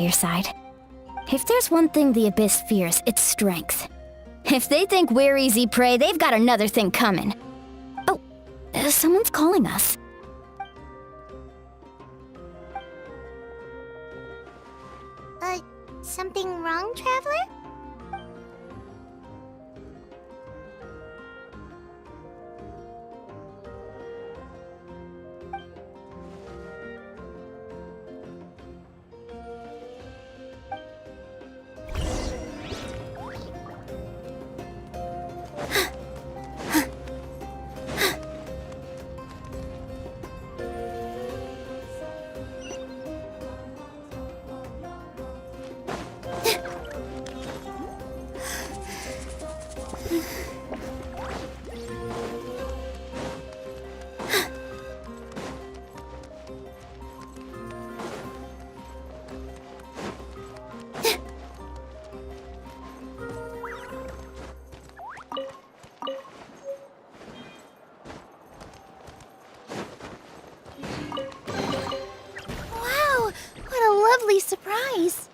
your side. If there's one thing the Abyss fears, it's strength. If they think we're easy prey, they've got another thing coming. Oh, someone's calling us. Something wrong, Traveler? Lovely surprise!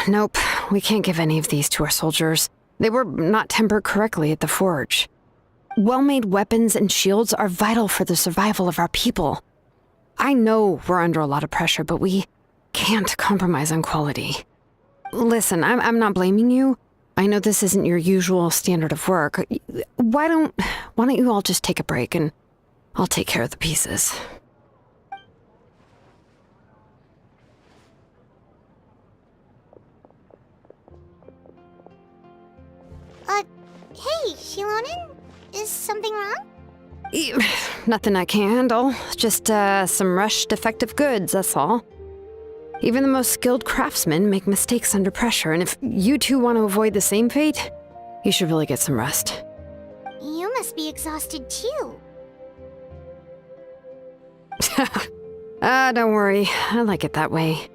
Nope. We can't give any of these to our soldiers. They were not tempered correctly at the forge. Well-made weapons and shields are vital for the survival of our people. I know we're under a lot of pressure, but we can't compromise on quality. Listen, I'm not blaming you. I know this isn't your usual standard of work. Why don't you all just take a break and I'll take care of the pieces. Hey, Shilonin? Is something wrong? Nothing I can handle. Just, some rushed defective goods, that's all. Even the most skilled craftsmen make mistakes under pressure, and if you two want to avoid the same fate, you should really get some rest. You must be exhausted too. Don't worry. I like it that way.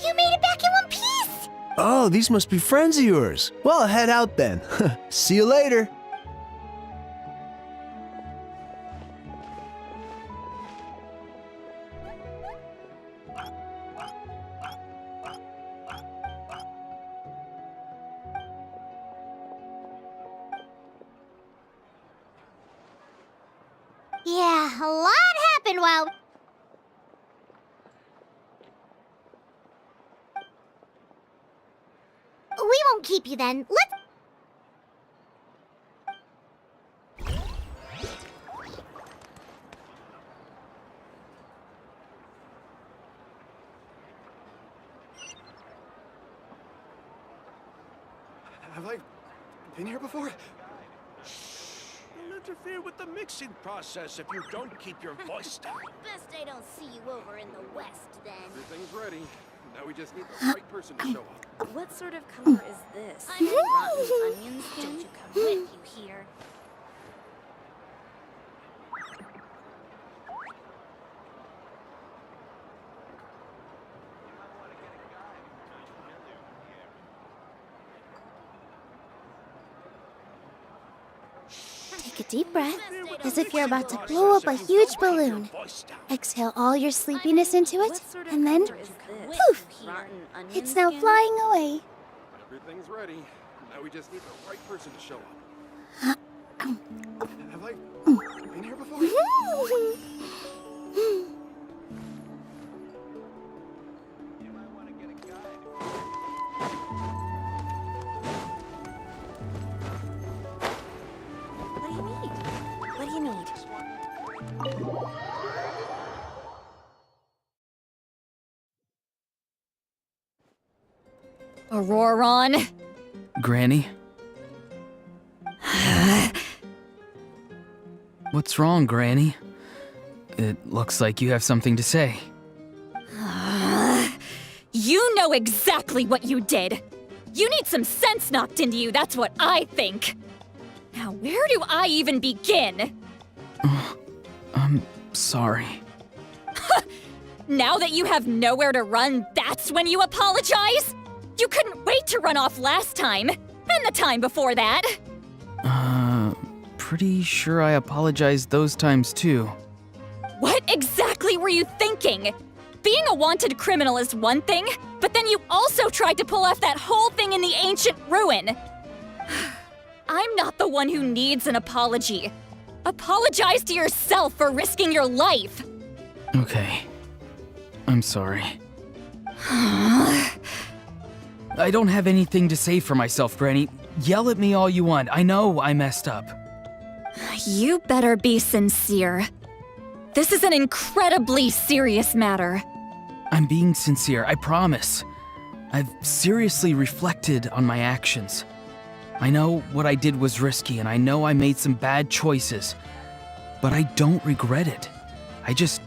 You made it back in one piece! Oh, these must be friends of yours. Well, head out then. See you later. Yeah, a lot happened while... We won't keep you then. Let's... Have I been here before? You'll interfere with the mixing process if you don't keep your voice down. Best I don't see you over in the west, then. Everything's ready. Now we just need the right person to show up. What sort of color is this? I'm in rotten onion skin. Don't you come with, you hear? Take a deep breath, as if you're about to blow up a huge balloon. Exhale all your sleepiness into it, and then, poof! It's now flying away. Everything's ready. Now we just need the right person to show up. Have I been here before? Auroron. Granny? What's wrong, Granny? It looks like you have something to say. You know exactly what you did. You need some sense knocked into you, that's what I think. Now, where do I even begin? I'm sorry. Now that you have nowhere to run, that's when you apologize? You couldn't wait to run off last time, and the time before that. Pretty sure I apologized those times too. What exactly were you thinking? Being a wanted criminal is one thing, but then you also tried to pull off that whole thing in the ancient ruin. I'm not the one who needs an apology. Apologize to yourself for risking your life. Okay. I'm sorry. I don't have anything to say for myself, Granny. Yell at me all you want. I know I messed up. You better be sincere. This is an incredibly serious matter. I'm being sincere, I promise. I've seriously reflected on my actions. I know what I did was risky, and I know I made some bad choices. But I don't regret it. I just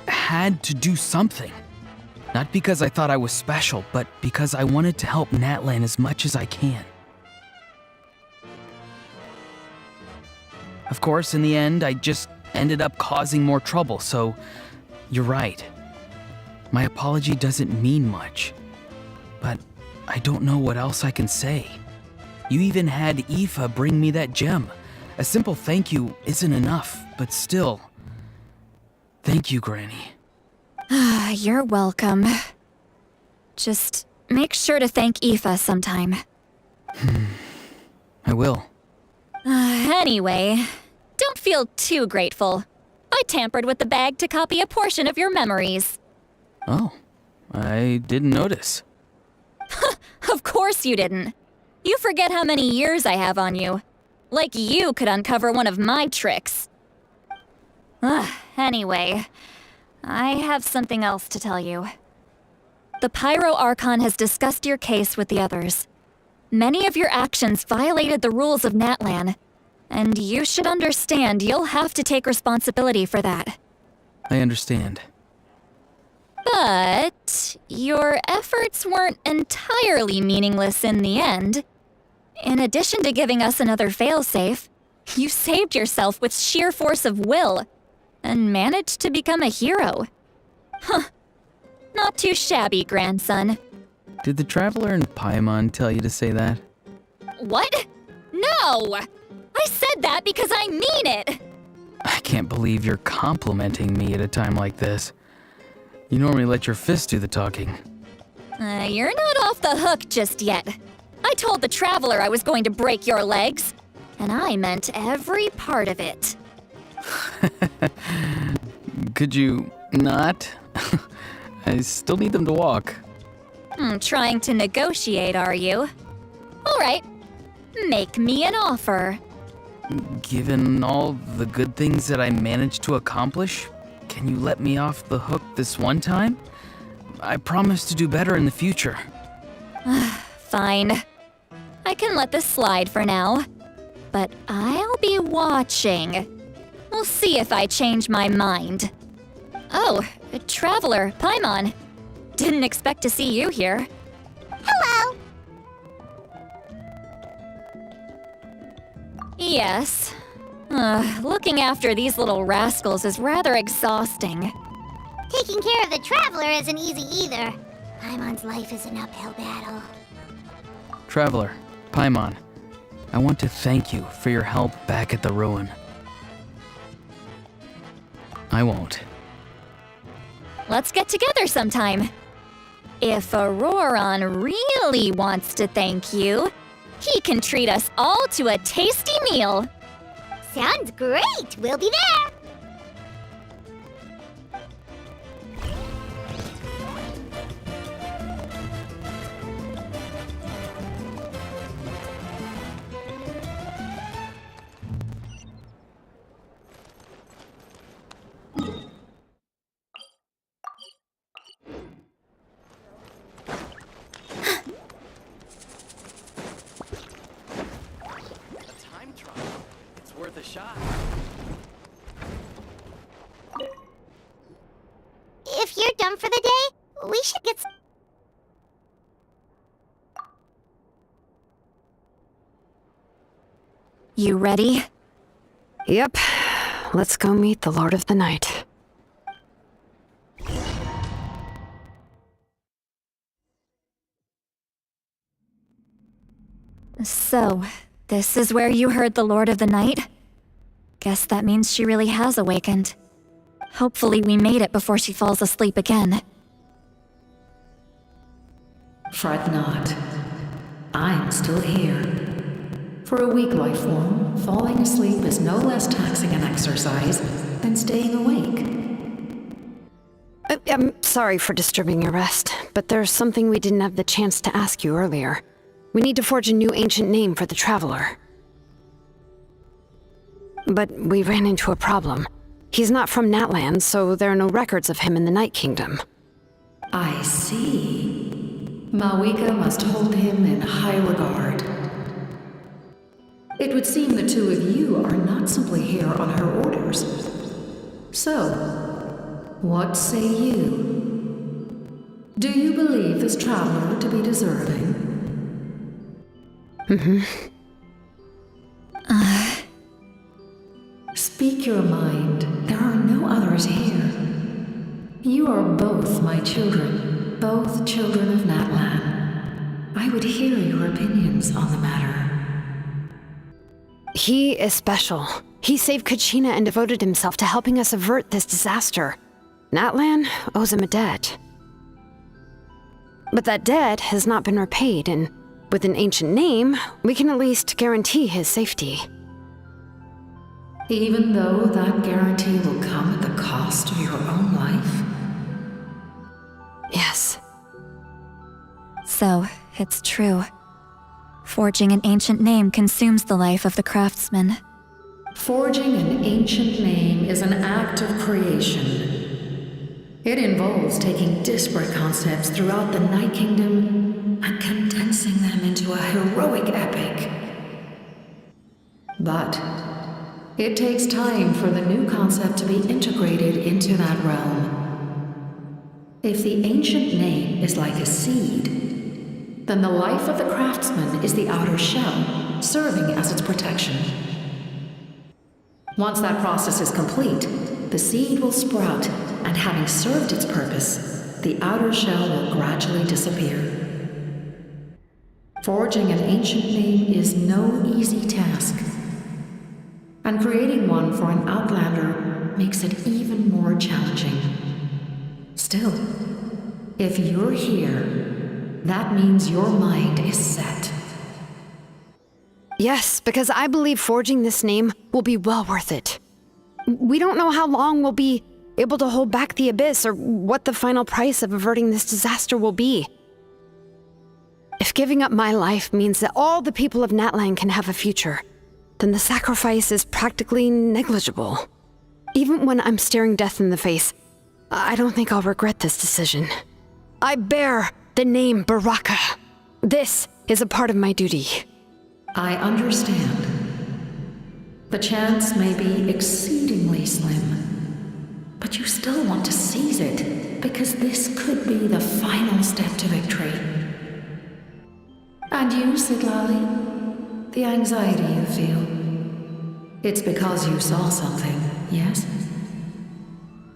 had to do something. Not because I thought I was special, but because I wanted to help Natlan as much as I can. Of course, in the end, I just ended up causing more trouble, so you're right. My apology doesn't mean much, but I don't know what else I can say. You even had Aoife bring me that gem. A simple thank you isn't enough, but still. Thank you, Granny. You're welcome. Just make sure to thank Aoife sometime. I will. Anyway, don't feel too grateful. I tampered with the bag to copy a portion of your memories. Oh, I didn't notice. Of course you didn't. You forget how many years I have on you. Like you could uncover one of my tricks. Anyway, I have something else to tell you. The Pyro Archon has discussed your case with the others. Many of your actions violated the rules of Natlan, and you should understand you'll have to take responsibility for that. I understand. But your efforts weren't entirely meaningless in the end. In addition to giving us another failsafe, you saved yourself with sheer force of will and managed to become a hero. Huh. Not too shabby, grandson. Did the Traveler and Paimon tell you to say that? What? No! I said that because I mean it! I can't believe you're complimenting me at a time like this. You normally let your fist do the talking. You're not off the hook just yet. I told the Traveler I was going to break your legs, and I meant every part of it. Could you not? I still need them to walk. Trying to negotiate, are you? All right. Make me an offer. Given all the good things that I managed to accomplish, can you let me off the hook this one time? I promise to do better in the future. Fine. I can let this slide for now. But I'll be watching. We'll see if I change my mind. Oh, Traveler, Paimon. Didn't expect to see you here. Hello! Yes. Looking after these little rascals is rather exhausting. Taking care of the Traveler isn't easy either. Paimon's life is an uphill battle. Traveler, Paimon, I want to thank you for your help back at the ruin. I won't. Let's get together sometime. If Auroron really wants to thank you, he can treat us all to a tasty meal. Sounds great! We'll be there! shot. If you're done for the day, we should get You ready? Yep. Let's go meet the Lord of the Night. So, this is where you heard the Lord of the Night? Guess that means she really has awakened. Hopefully we made it before she falls asleep again. Fret not. I'm still here. For a weak life form, falling asleep is no less taxing an exercise than staying awake. I'm sorry for disturbing your rest, but there's something we didn't have the chance to ask you earlier. We need to forge a new ancient name for the Traveler. But we ran into a problem. He's not from Natland, so there are no records of him in the Night Kingdom. I see. Mawika must hold him in high regard. It would seem the two of you are not simply here on her orders. So, what say you? Do you believe this traveler to be deserving? Speak your mind. There are no others here. You are both my children, both children of Natlan. I would hear your opinions on the matter. He is special. He saved Kachina and devoted himself to helping us avert this disaster. Natlan owes him a debt. But that debt has not been repaid, and with an ancient name, we can at least guarantee his safety. Even though that guarantee will come at the cost of your own life? Yes. So, it's true. Forging an ancient name consumes the life of the craftsman. Forging an ancient name is an act of creation. It involves taking disparate concepts throughout the Night Kingdom and condensing them into a heroic epic. But it takes time for the new concept to be integrated into that realm. If the ancient name is like a seed, then the life of the craftsman is the outer shell, serving as its protection. Once that process is complete, the seed will sprout, and having served its purpose, the outer shell will gradually disappear. Forging an ancient name is no easy task, and creating one for an outlander makes it even more challenging. Still, if you're here, that means your mind is set. Yes, because I believe forging this name will be well worth it. We don't know how long we'll be able to hold back the abyss or what the final price of averting this disaster will be. If giving up my life means that all the people of Natlan can have a future, then the sacrifice is practically negligible. Even when I'm staring death in the face, I don't think I'll regret this decision. I bear the name Baraka. This is a part of my duty. I understand. The chance may be exceedingly slim, but you still want to seize it because this could be the final step to victory. And you, Sidlali, the anxiety you feel, it's because you saw something, yes?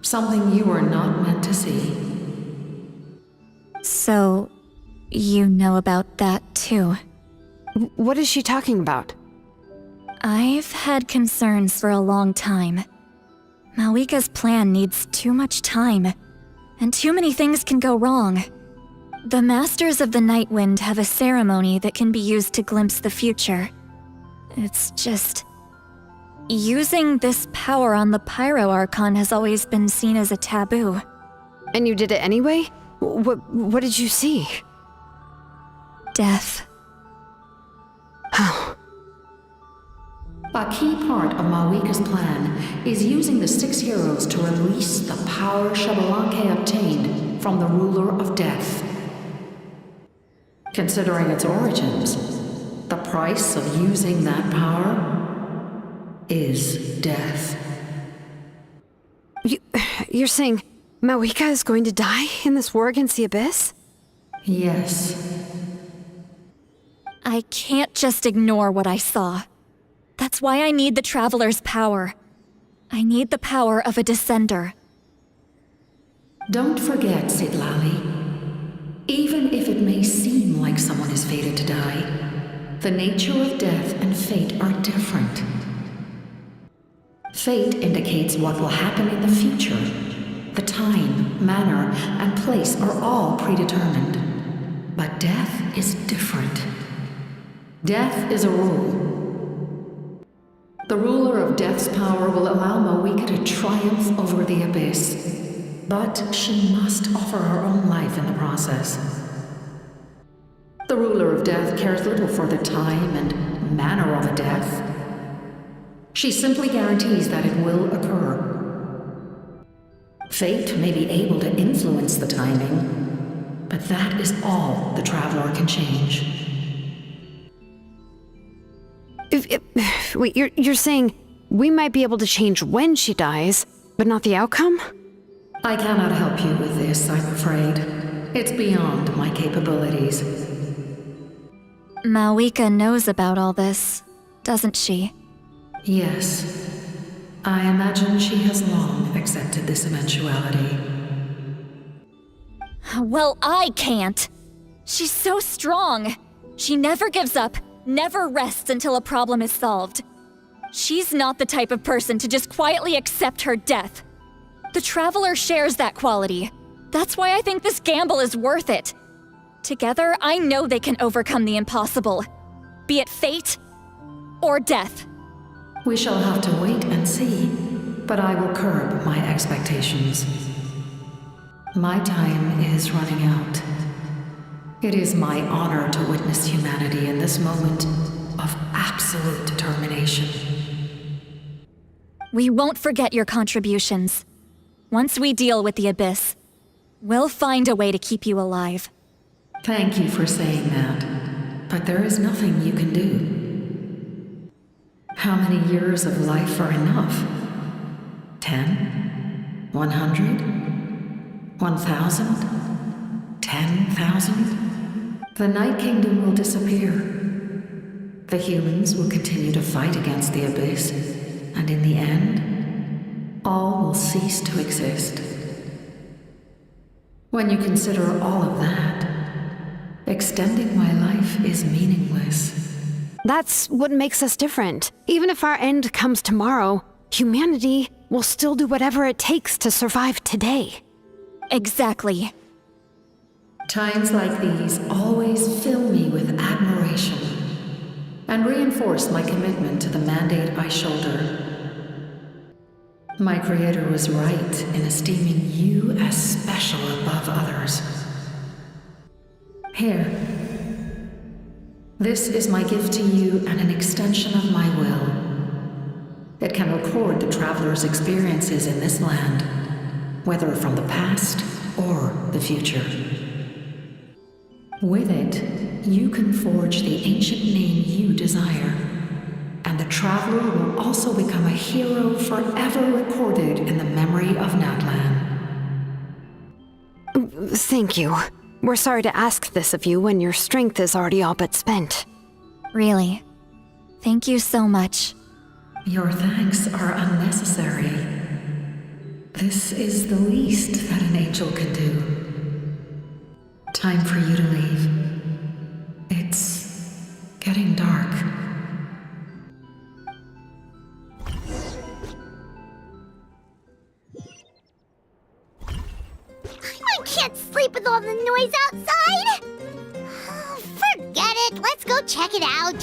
Something you were not meant to see. So, you know about that too. What is she talking about? I've had concerns for a long time. Mawika's plan needs too much time, and too many things can go wrong. The Masters of the Night Wind have a ceremony that can be used to glimpse the future. It's just... using this power on the Pyro Archon has always been seen as a taboo. And you did it anyway? What did you see? Death. Oh. A key part of Mawika's plan is using the 6 heroes to release the power Xbalanque obtained from the ruler of death. Considering its origins, the price of using that power, is death. You're saying Mawika is going to die in this war against the Abyss? Yes. I can't just ignore what I saw. That's why I need the Traveler's power. I need the power of a Descender. Don't forget, Sidlali. Even if it may seem like someone is fated to die, the nature of death and fate are different. Fate indicates what will happen in the future. The time, manner, and place are all predetermined. But death is different. Death is a rule. The ruler of death's power will allow Mawika to triumph over the Abyss. But she must offer her own life in the process. The ruler of death cares little for the time and manner of a death. She simply guarantees that it will occur. Fate may be able to influence the timing, but that is all the Traveler can change. Wait, you're saying we might be able to change when she dies, but not the outcome? I cannot help you with this, I'm afraid. It's beyond my capabilities. Mawika knows about all this, doesn't she? Yes. I imagine she has long accepted this eventuality. Well, I can't. She's so strong. She never gives up, never rests until a problem is solved. She's not the type of person to just quietly accept her death. The Traveler shares that quality. That's why I think this gamble is worth it. Together, I know they can overcome the impossible. Be it fate or death. We shall have to wait and see, but I will curb my expectations. My time is running out. It is my honor to witness humanity in this moment of absolute determination. We won't forget your contributions. Once we deal with the Abyss, we'll find a way to keep you alive. Thank you for saying that, but there is nothing you can do. How many years of life are enough? 10? 100? 1,000? 10,000? The Night Kingdom will disappear. The humans will continue to fight against the Abyss, and in the end, all will cease to exist. When you consider all of that, extending my life is meaningless. That's what makes us different. Even if our end comes tomorrow, humanity will still do whatever it takes to survive today. Exactly. Times like these always fill me with admiration and reinforce my commitment to the mandate I shoulder. My Creator was right in esteeming you as special above others. Here. This is my gift to you and an extension of my will. It can record the Traveler's experiences in this land, whether from the past or the future. With it, you can forge the ancient name you desire, and the Traveler will also become a hero forever recorded in the memory of Natlan. Thank you. We're sorry to ask this of you when your strength is already all but spent. Really. Thank you so much. Your thanks are unnecessary. This is the least that an angel can do. Time for you to leave. It's getting dark. I can't sleep with all the noise outside! Oh, forget it, let's go check it out.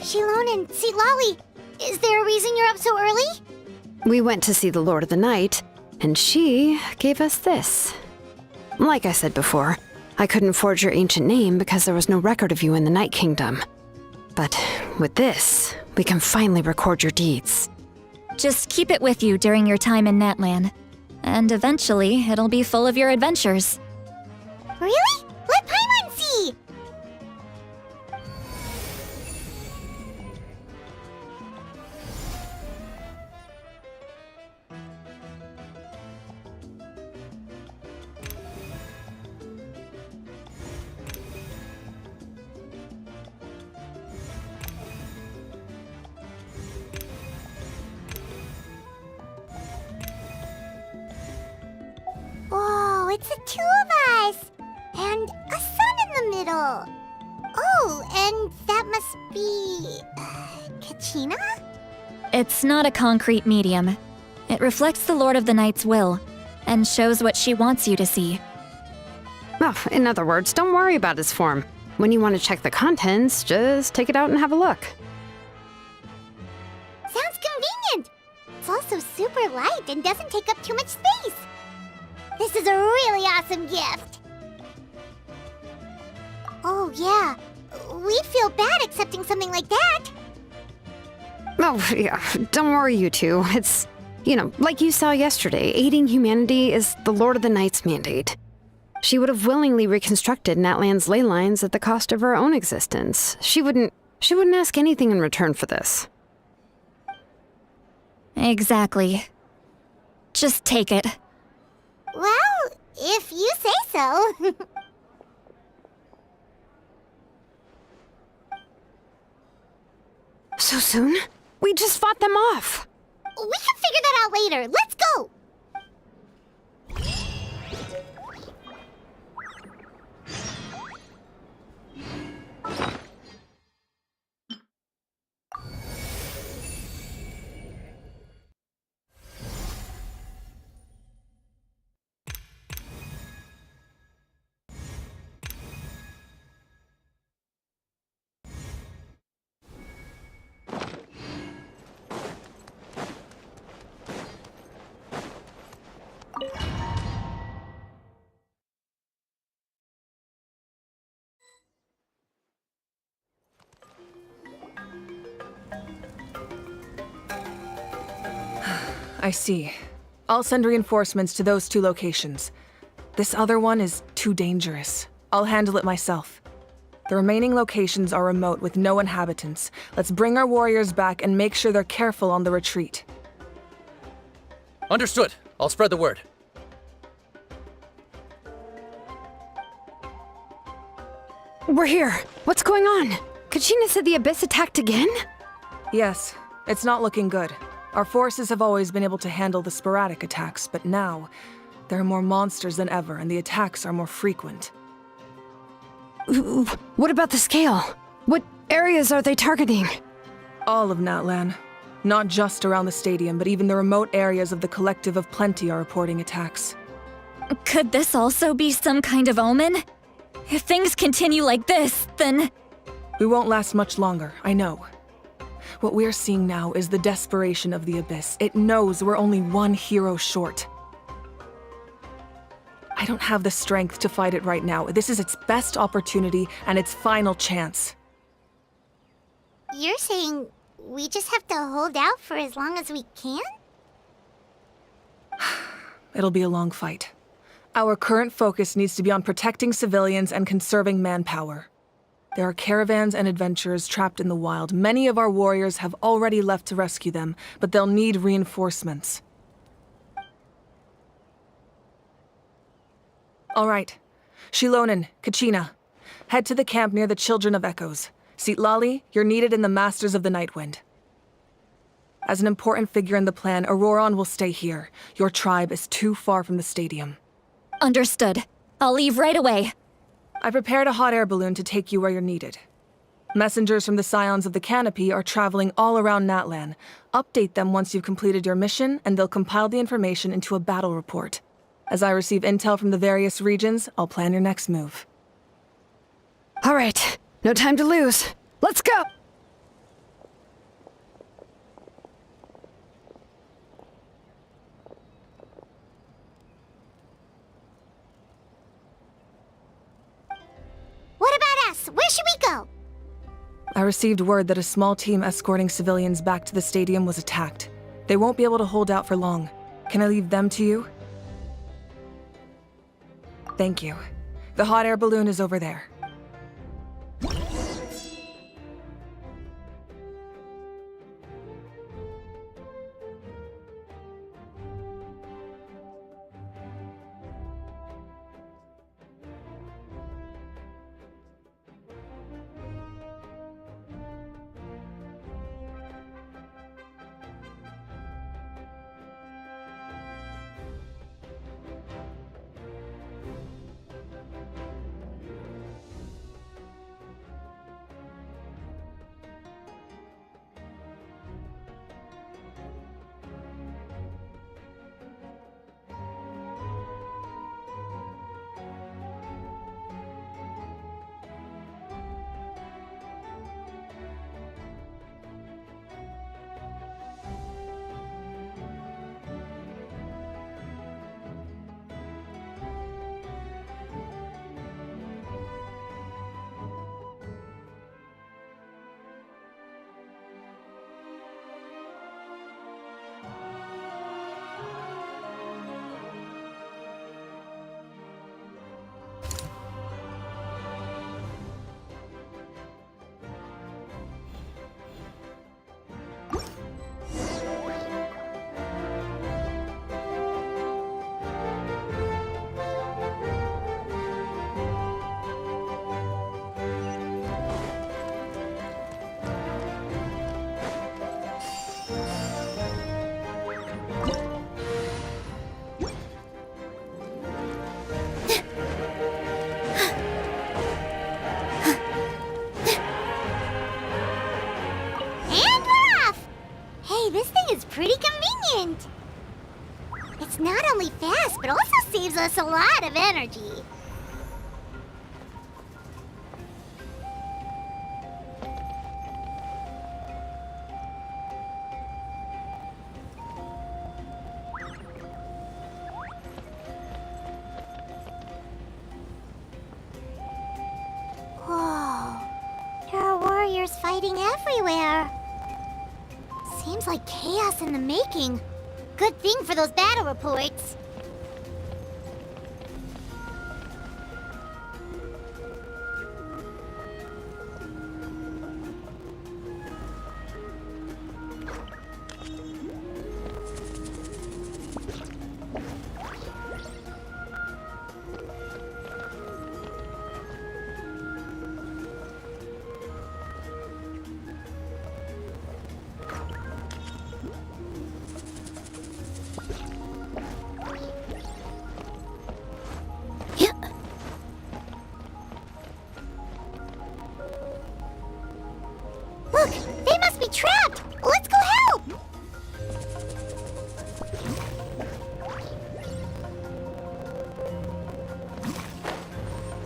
Shilon and Sitlali, is there a reason you're up so early? We went to see the Lord of the Night, and she gave us this. Like I said before, I couldn't forge your ancient name because there was no record of you in the Night Kingdom. But with this, we can finally record your deeds. Just keep it with you during your time in Natlan, and eventually it'll be full of your adventures. Really? Let Pyron see! Whoa, it's the two of us! And a sun in the middle! Oh, and that must be... Kachina? It's not a concrete medium. It reflects the Lord of the Night's will, and shows what she wants you to see. Well, in other words, don't worry about his form. When you want to check the contents, just take it out and have a look. Sounds convenient! It's also super light and doesn't take up too much space! This is a really awesome gift! Oh yeah, we'd feel bad accepting something like that! Oh, yeah, don't worry, you two. It's, like you saw yesterday, aiding humanity is the Lord of the Night's mandate. She would have willingly reconstructed Natlan's ley lines at the cost of her own existence. She wouldn't ask anything in return for this. Exactly. Just take it. Well, if you say so. So soon? We just fought them off. We can figure that out later. Let's go! I see. I'll send reinforcements to those 2 locations. This other one is too dangerous. I'll handle it myself. The remaining locations are remote with no inhabitants. Let's bring our warriors back and make sure they're careful on the retreat. Understood. I'll spread the word. We're here. What's going on? Kachina said the Abyss attacked again? Yes, it's not looking good. Our forces have always been able to handle the sporadic attacks, but now, there are more monsters than ever, and the attacks are more frequent. What about the scale? What areas are they targeting? All of Natlan. Not just around the stadium, but even the remote areas of the Collective of Plenty are reporting attacks. Could this also be some kind of omen? If things continue like this, then... We won't last much longer, I know. What we're seeing now is the desperation of the Abyss. It knows we're only one hero short. I don't have the strength to fight it right now. This is its best opportunity and its final chance. You're saying we just have to hold out for as long as we can? It'll be a long fight. Our current focus needs to be on protecting civilians and conserving manpower. There are caravans and adventurers trapped in the wild. Many of our warriors have already left to rescue them, but they'll need reinforcements. All right. Shilonen, Kachina, head to the camp near the Children of Echoes. Lali, you're needed in the Masters of the Nightwind. As an important figure in the plan, Auroron will stay here. Your tribe is too far from the stadium. Understood. I'll leave right away. I prepared a hot air balloon to take you where you're needed. Messengers from the Scions of the Canopy are traveling all around Natlan. Update them once you've completed your mission, and they'll compile the information into a battle report. As I receive intel from the various regions, I'll plan your next move. All right, no time to lose. Let's go! What about us? Where should we go? I received word that a small team escorting civilians back to the stadium was attacked. They won't be able to hold out for long. Can I leave them to you? Thank you. The hot air balloon is over there. Pretty convenient. It's not only fast, but also saves us a lot of energy. Whoa, there are warriors fighting everywhere. Seems like chaos in the making. Good thing for those battle reports. Look, they must be trapped! Let's go help!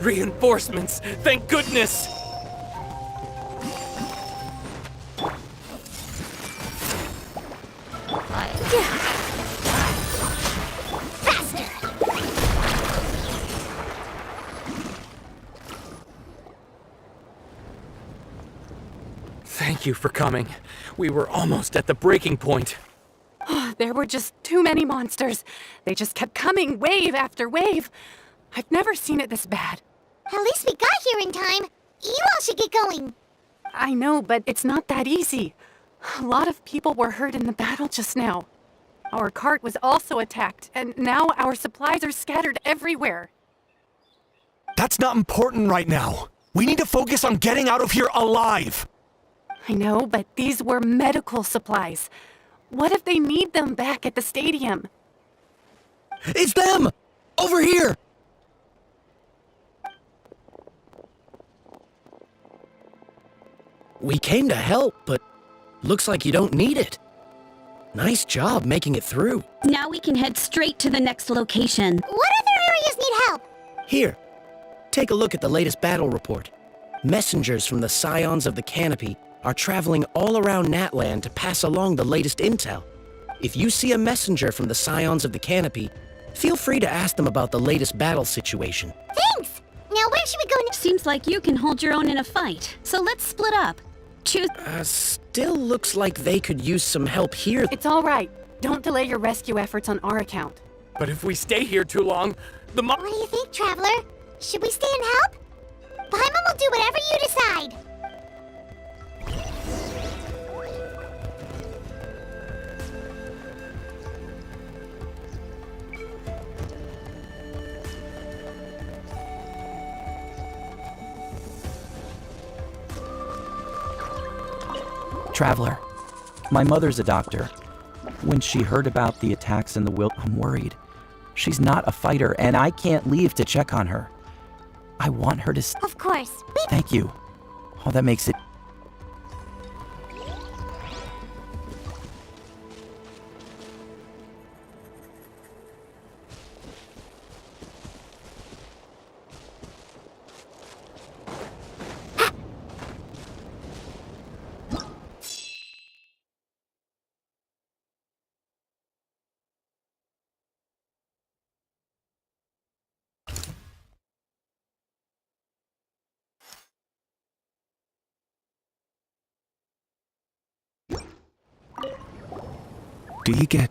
Reinforcements! Thank goodness! Faster! Thank you for coming. We were almost at the breaking point. There were just too many monsters. They just kept coming, wave after wave. I've never seen it this bad. At least we got here in time. You all should get going. I know, but it's not that easy. A lot of people were hurt in the battle just now. Our cart was also attacked, and now our supplies are scattered everywhere. That's not important right now. We need to focus on getting out of here alive. I know, but these were medical supplies. What if they need them back at the stadium? It's them! Over here! We came to help, but looks like you don't need it. Nice job making it through. Now we can head straight to the next location. What other areas need help? Here, take a look at the latest battle report. Messengers from the Scions of the Canopy are traveling all around Natland to pass along the latest intel. If you see a messenger from the Scions of the Canopy, feel free to ask them about the latest battle situation. Thanks! Now where should we go next? Seems like you can hold your own in a fight, so let's split up. Choose. Still looks like they could use some help here. It's all right. Don't delay your rescue efforts on our account. But if we stay here too long, What do you think, Traveler? Should we stay and help? Paimon will do whatever you decide. Traveler, my mother's a doctor. When she heard about the attacks in the Wild, I'm worried. She's not a fighter, and I can't leave to check on her. I want her to Of course. Thank you. Oh, that makes it... Do you get...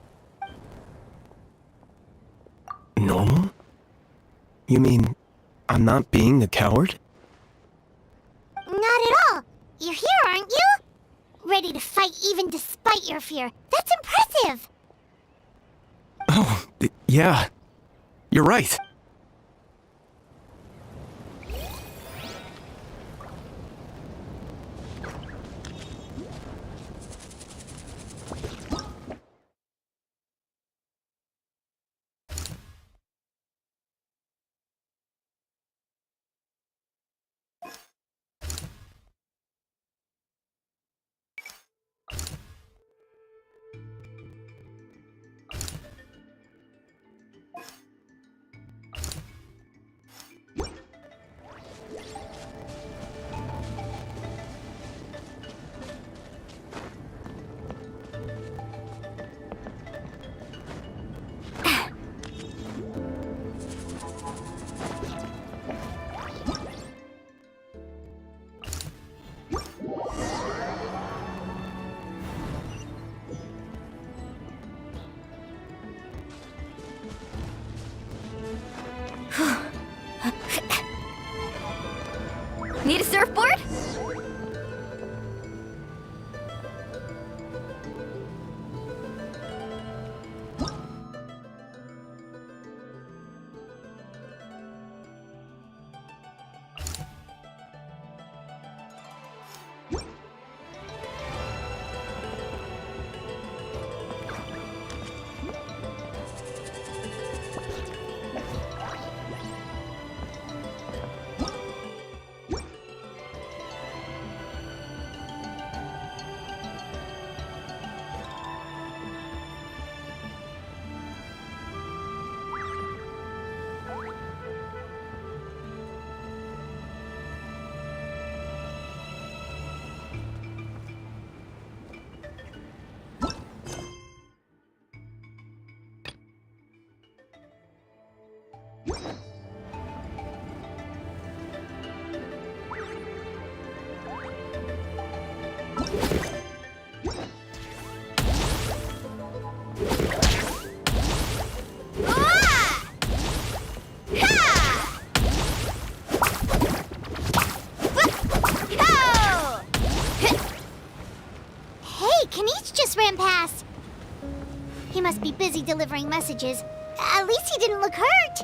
normal? You mean, I'm not being a coward? Not at all. You're here, aren't you? Ready to fight even despite your fear. That's impressive. Oh, yeah. You're right. Need a surfboard? Ran past. He must be busy delivering messages. At least he didn't look hurt.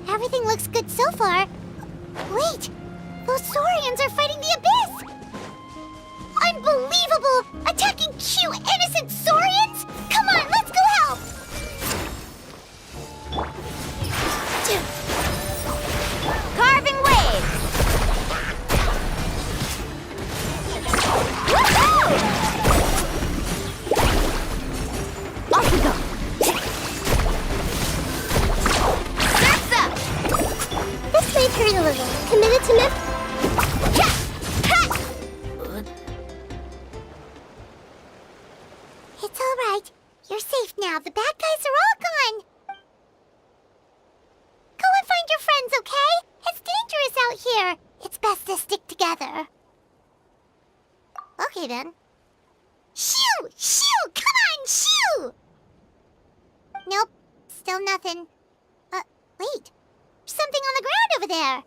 Everything looks good so far. Wait! Those Saurians are fighting the Abyss! Unbelievable! Attacking cute, innocent Saurians? Come on, let's go help! Carving It's all right. You're safe now. The bad guys are all gone. Go and find your friends, okay? It's dangerous out here. It's best to stick together. Okay, then. Shoo! Shoo! Come on, shoo! Nope. Still nothing. Wait. There's something on the ground over there.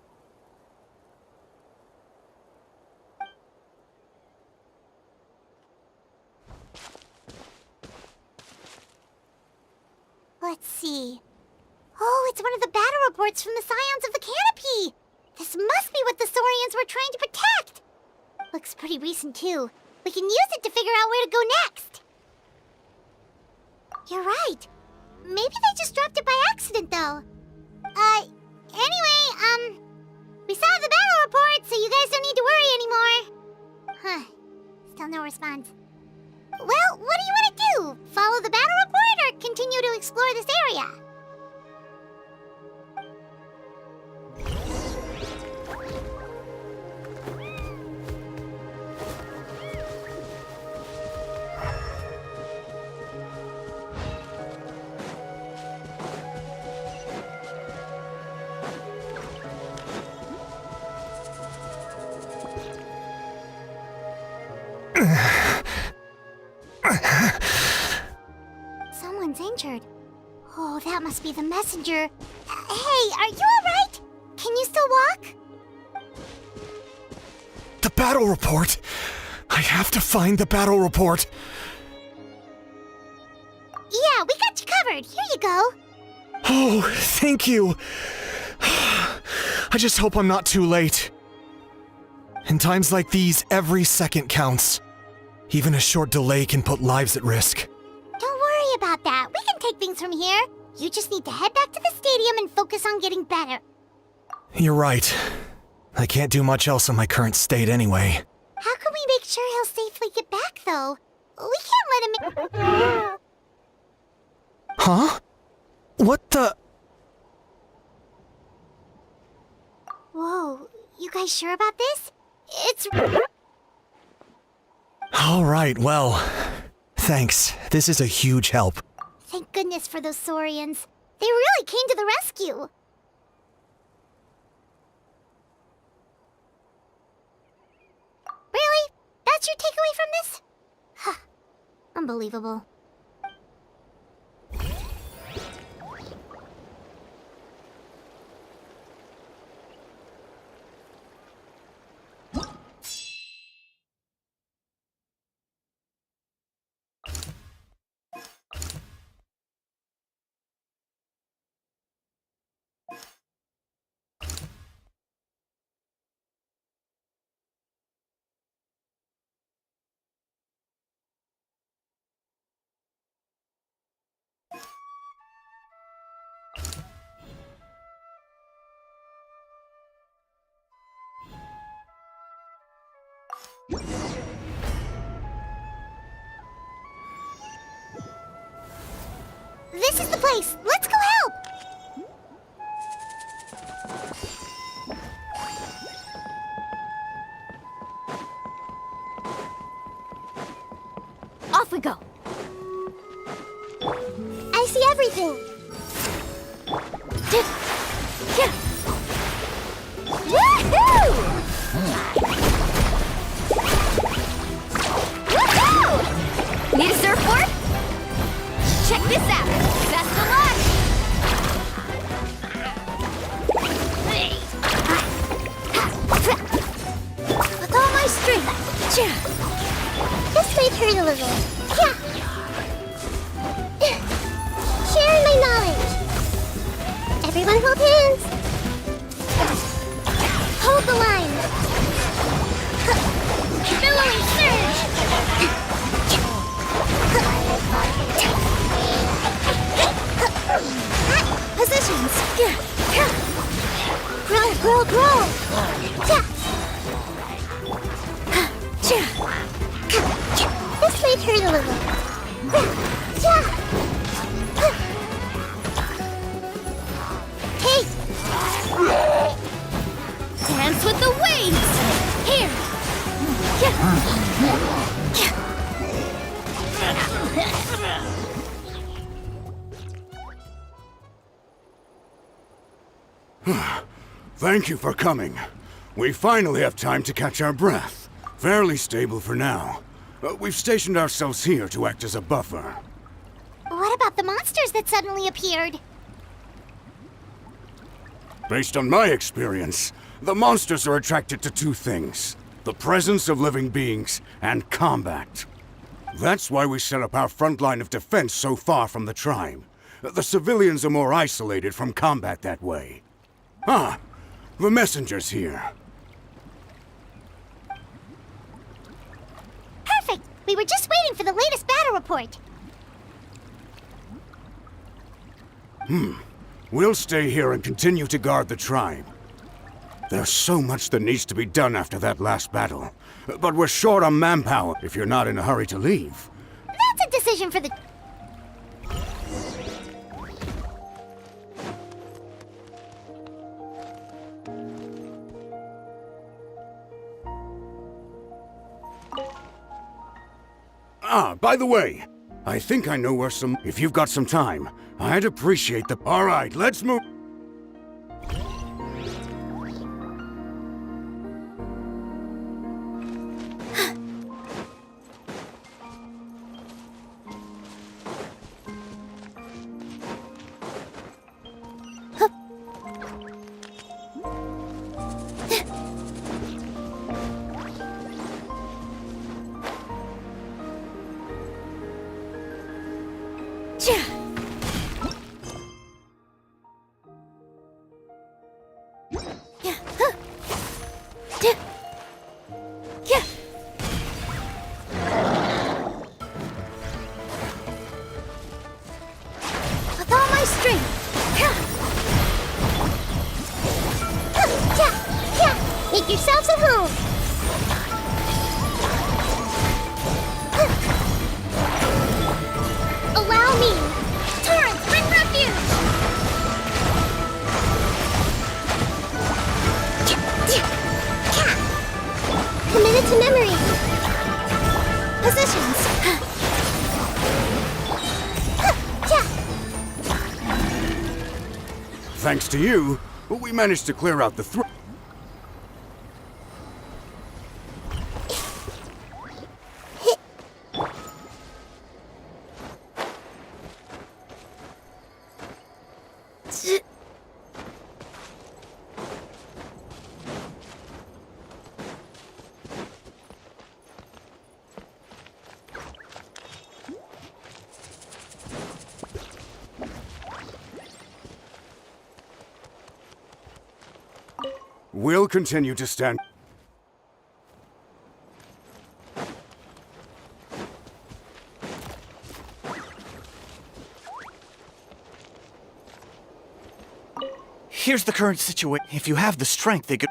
Let's see. Oh, it's one of the battle reports from the Scions of the Canopy! This must be what the Saurians were trying to protect! Looks pretty recent, too. We can use it to figure out where to go next. You're right. Maybe they just dropped it by accident, though. Anyway, we saw the battle report, so you guys don't need to worry anymore. Huh. Still no response. Well, what do you want to do? Follow the battle report or continue to explore this area? Someone's injured. Oh, that must be the messenger. Hey, are you alright? Can you still walk? The battle report! I have to find the battle report! Yeah, we got you covered. Here you go. Oh, thank you! I just hope I'm not too late. In times like these, every second counts. Even a short delay can put lives at risk. Don't worry about that. We can take things from here. You just need to head back to the stadium and focus on getting better. You're right. I can't do much else in my current state anyway. How can we make sure he'll safely get back, though? We can't let him... Huh? What the... Whoa, you guys sure about this? It's... Alright, well... Thanks. This is a huge help. Thank goodness for those Saurians. They really came to the rescue. Really? That's your takeaway from this? Huh. Unbelievable. This is the place! Let's go help! Off we go! I see everything! Woohoo! Woohoo! Need a surfboard? Check this out! Best of luck! With all my strength! This might hurt a little. Sharing my knowledge! Everyone hold hands! Hold the line! Billowing surge! Positions! Grow, grow, grow! This might hurt a little. Hey! Dance with the waves! Here! Thank you for coming. We finally have time to catch our breath. Fairly stable for now. We've stationed ourselves here to act as a buffer. What about the monsters that suddenly appeared? Based on my experience, the monsters are attracted to two things: the presence of living beings and combat. That's why we set up our front line of defense so far from the tribe. The civilians are more isolated from combat that way. Ah, the messenger's here. Perfect! We were just waiting for the latest battle report. We'll stay here and continue to guard the tribe. There's so much that needs to be done after that last battle. But we're short on manpower if you're not in a hurry to leave. That's a decision for the... Ah, by the way, I think I know where some... If you've got some time, I'd appreciate the... All right, let's move... With all my strength! Make yourselves at home! Allow me! Torrents, bring refuge! Committed to memory! Positions! Thanks to you, we managed to clear out the We'll continue to stand... Here's the current situation. If you have the strength, they could...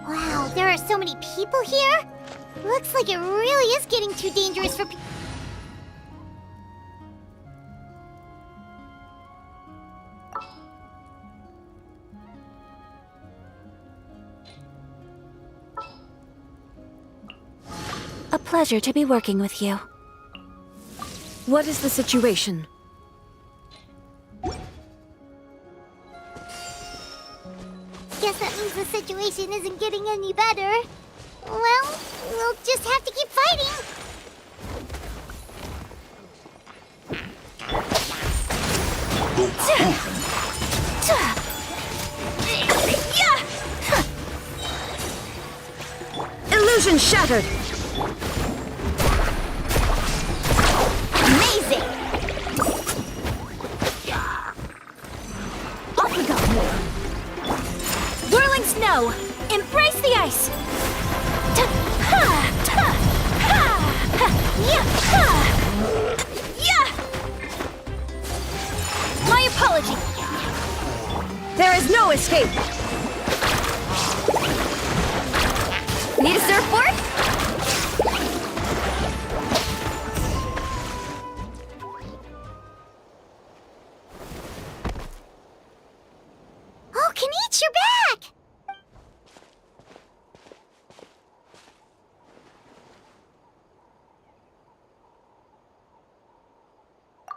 Wow, there are so many people here? Looks like it really is getting too dangerous for A pleasure to be working with you. What is the situation? Guess that means the situation isn't getting any better. Well, we'll just have to keep fighting. Illusion shattered! Amazing! Off we go! Whirling snow! Embrace the ice! My apology! There is no escape! Need a surfboard? Oh, Kenichi, you're back!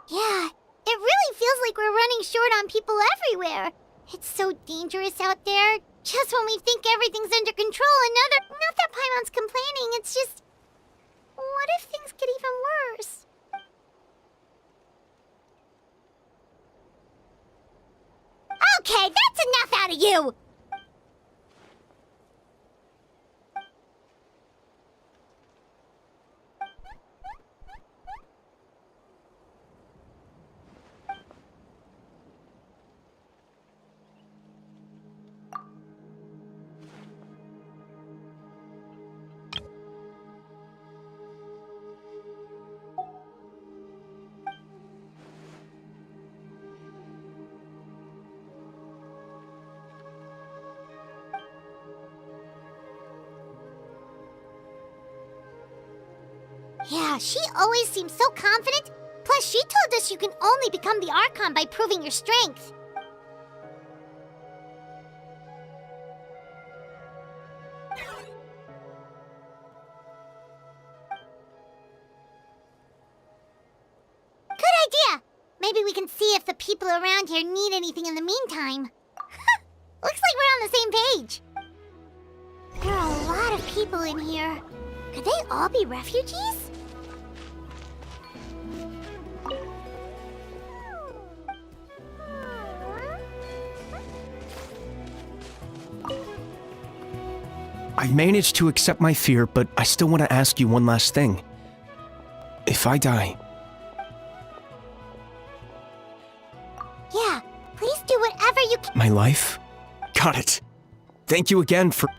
Yeah, it really feels like we're running short on people everywhere. It's so dangerous out there. Just when we think everything's under control, not that Pyron's complaining, it's just... What if things get even worse? Okay, that's enough out of you! Yeah, she always seems so confident. Plus, she told us you can only become the Archon by proving your strength. Good idea! Maybe we can see if the people around here need anything in the meantime. Looks like we're on the same page. There are a lot of people in here. Could they all be refugees? I managed to accept my fear, but I still want to ask you one last thing. If I die... Yeah, please do whatever you can. My life? Got it. Thank you again for...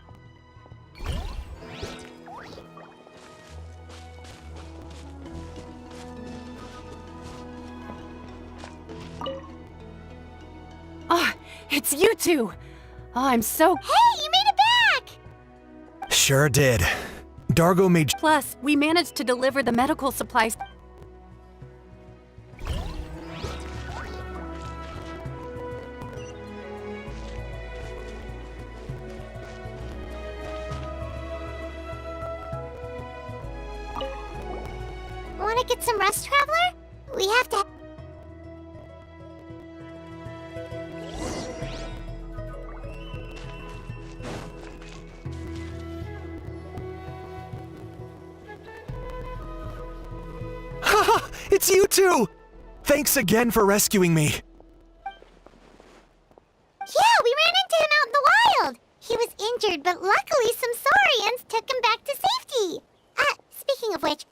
Ah, it's you two! Oh, I'm so... Hey, you made it back! Sure did. Dargo made... Plus, we managed to deliver the medical supplies. Wanna get some rest, Traveler? We have to... Haha! It's you two! Thanks again for rescuing me. Yeah, we ran into him out in the wild! He was injured, but luckily some saurians took him back to safety. Speaking of which...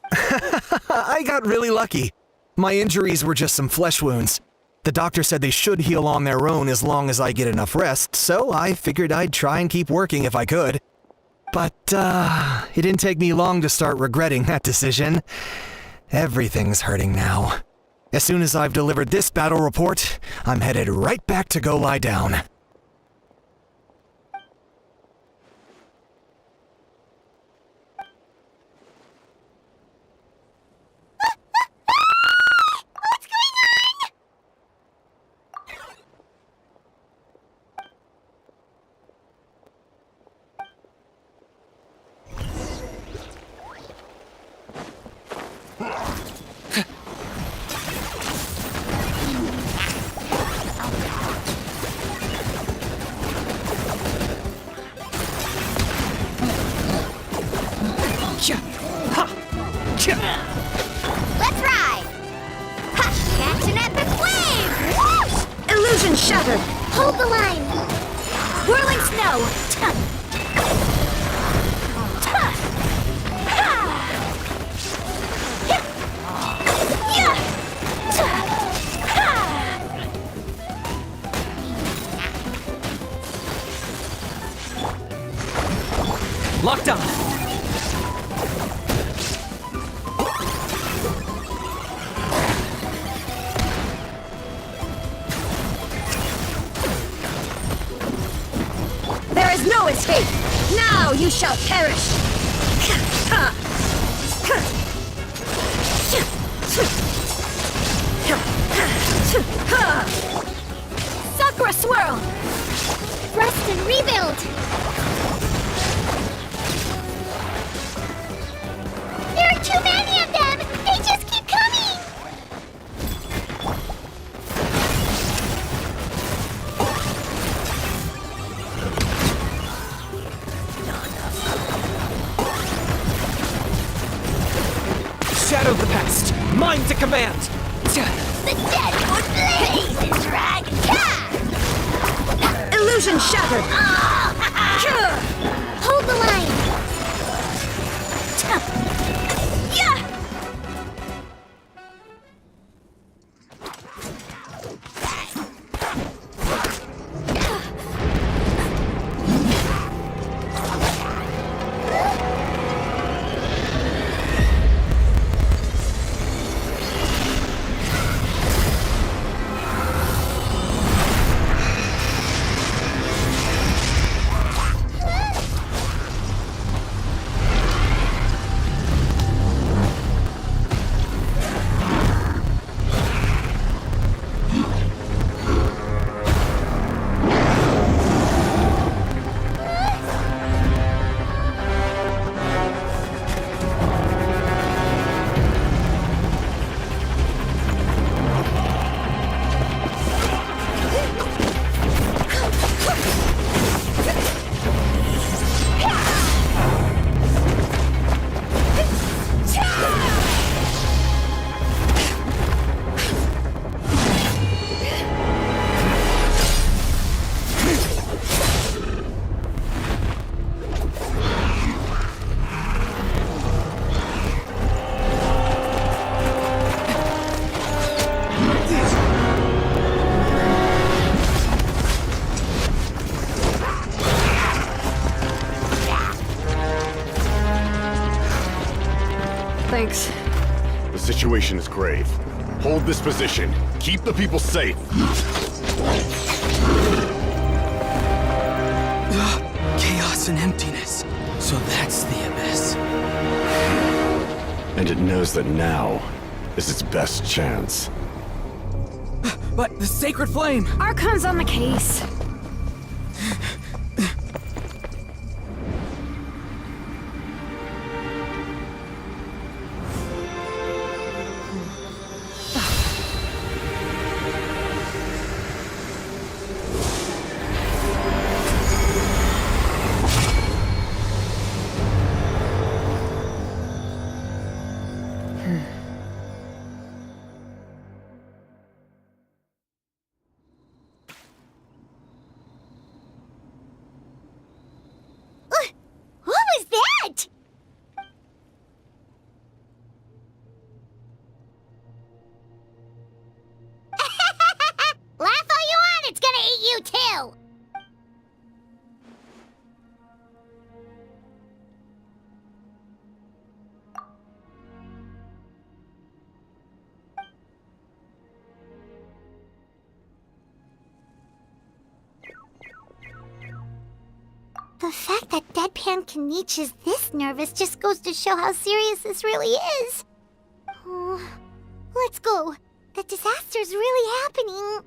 I got really lucky. My injuries were just some flesh wounds. The doctor said they should heal on their own as long as I get enough rest, so I figured I'd try and keep working if I could. But, it didn't take me long to start regretting that decision. Everything's hurting now. As soon as I've delivered this battle report, I'm headed right back to go lie down. Locked on! There is no escape! Now you shall perish! Sakura Swirl! Rest and rebuild! There are too many of them! They just keep coming! Shadow the past! Mine to command! The dead would blaze and drag! Illusion shattered! Hold the line! Thanks. The situation is grave. Hold this position. Keep the people safe. Chaos and emptiness. So that's the abyss. And it knows that now is its best chance. But the sacred flame! Archon's on the case. What was that? Laugh all you want, it's gonna eat you too! The fact that Deadpan Kaniche is this nervous just goes to show how serious this really is. Oh, let's go. The disaster's really happening.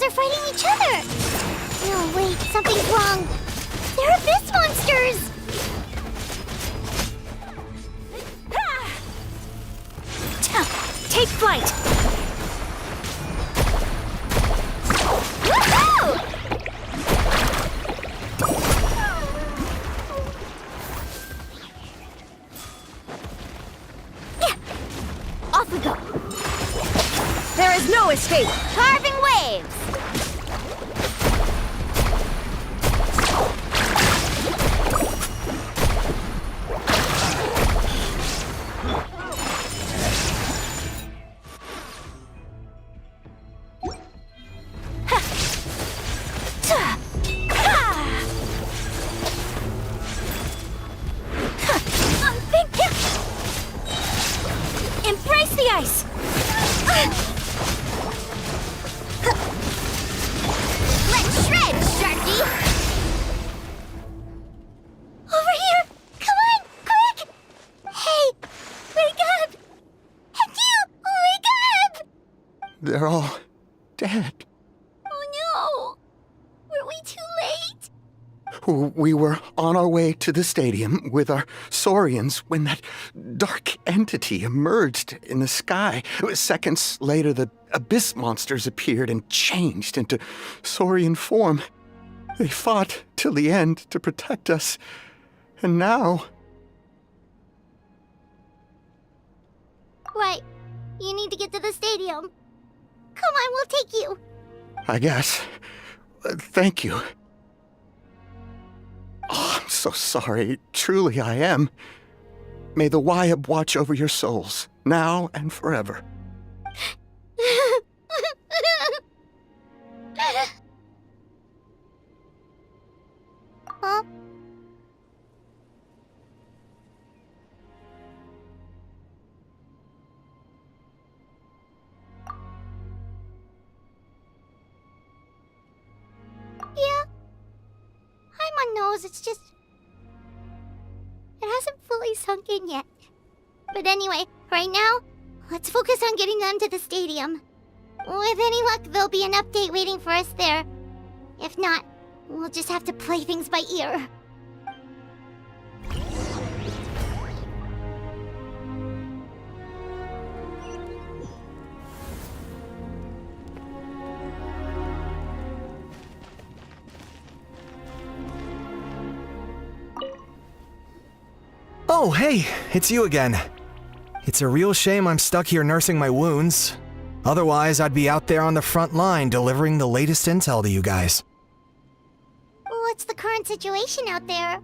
are fighting each other. No, wait, something's wrong. They're abyss monsters! Take flight! Woohoo! Yeah. Off we go. There is no escape! Carving waves! Embrace the ice! Let's shred, Sharky! Over here! Come on, quick! Hey, wake up! And you, wake up! They're all dead. Oh no! Were we too late? We were on our way to the stadium with our Saurians when that dark entity emerged in the sky. Seconds later, the abyss monsters appeared and changed into Saurian form. They fought till the end to protect us. And now... Right. You need to get to the stadium. Come on, we'll take you. I guess. Thank you. Oh, I'm so sorry. Truly I am. May the Wyab watch over your souls, now and forever. Huh? Yeah. I'm on nose, it's just... It hasn't fully sunk in yet. But anyway, right now, let's focus on getting them to the stadium. With any luck, there'll be an update waiting for us there. If not, we'll just have to play things by ear. Oh, hey, it's you again. It's a real shame I'm stuck here nursing my wounds. Otherwise, I'd be out there on the front line delivering the latest intel to you guys. What's the current situation out there?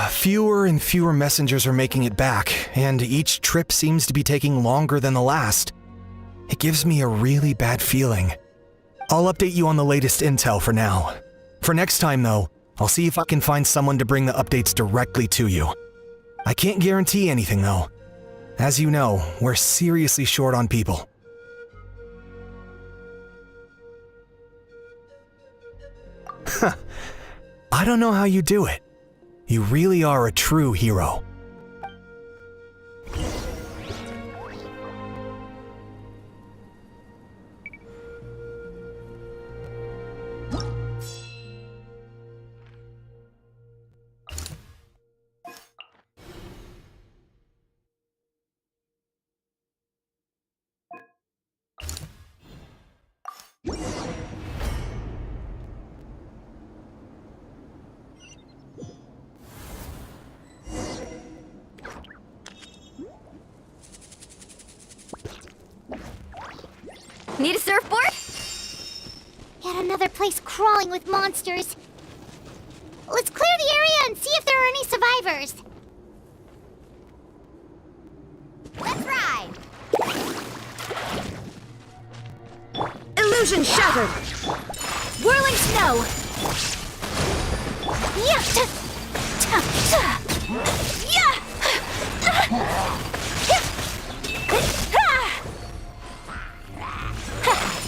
Fewer and fewer messengers are making it back, and each trip seems to be taking longer than the last. It gives me a really bad feeling. I'll update you on the latest intel for now. For next time, though, I'll see if I can find someone to bring the updates directly to you. I can't guarantee anything, though. As you know, we're seriously short on people. I don't know how you do it. You really are a true hero. Need a surfboard? Yet another place crawling with monsters. Let's clear the area and see if there are any survivors. Let's ride! Illusion shattered! Whirling snow! Yeah!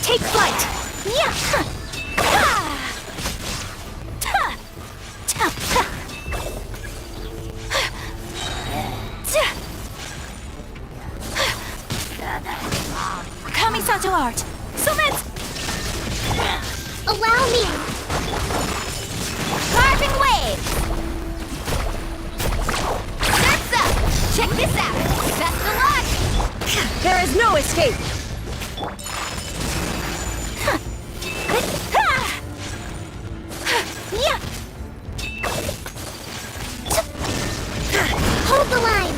Take flight! Kami Sato art! Summit! Allow me! Carving waves! Surf's up! Check this out! Best of luck! There is no escape! Hold the line!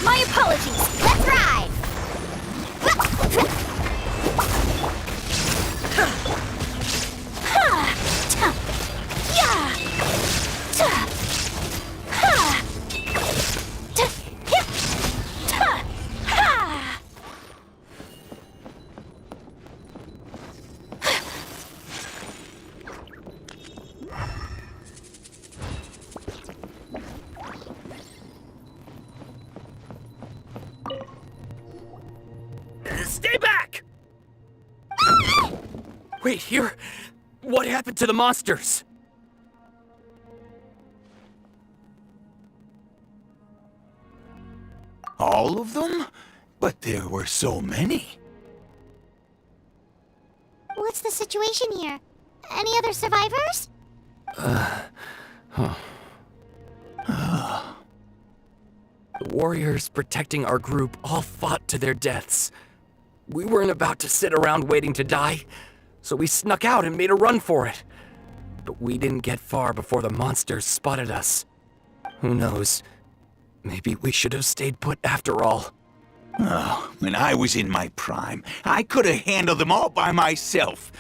My apologies! Let's ride! Stay back! Wait, here? What happened to the monsters? All of them? But there were so many. What's the situation here? Any other survivors? The warriors protecting our group all fought to their deaths. We weren't about to sit around waiting to die, so we snuck out and made a run for it. But we didn't get far before the monsters spotted us. Who knows? Maybe we should have stayed put after all. Oh, when I was in my prime, I could have handled them all by myself.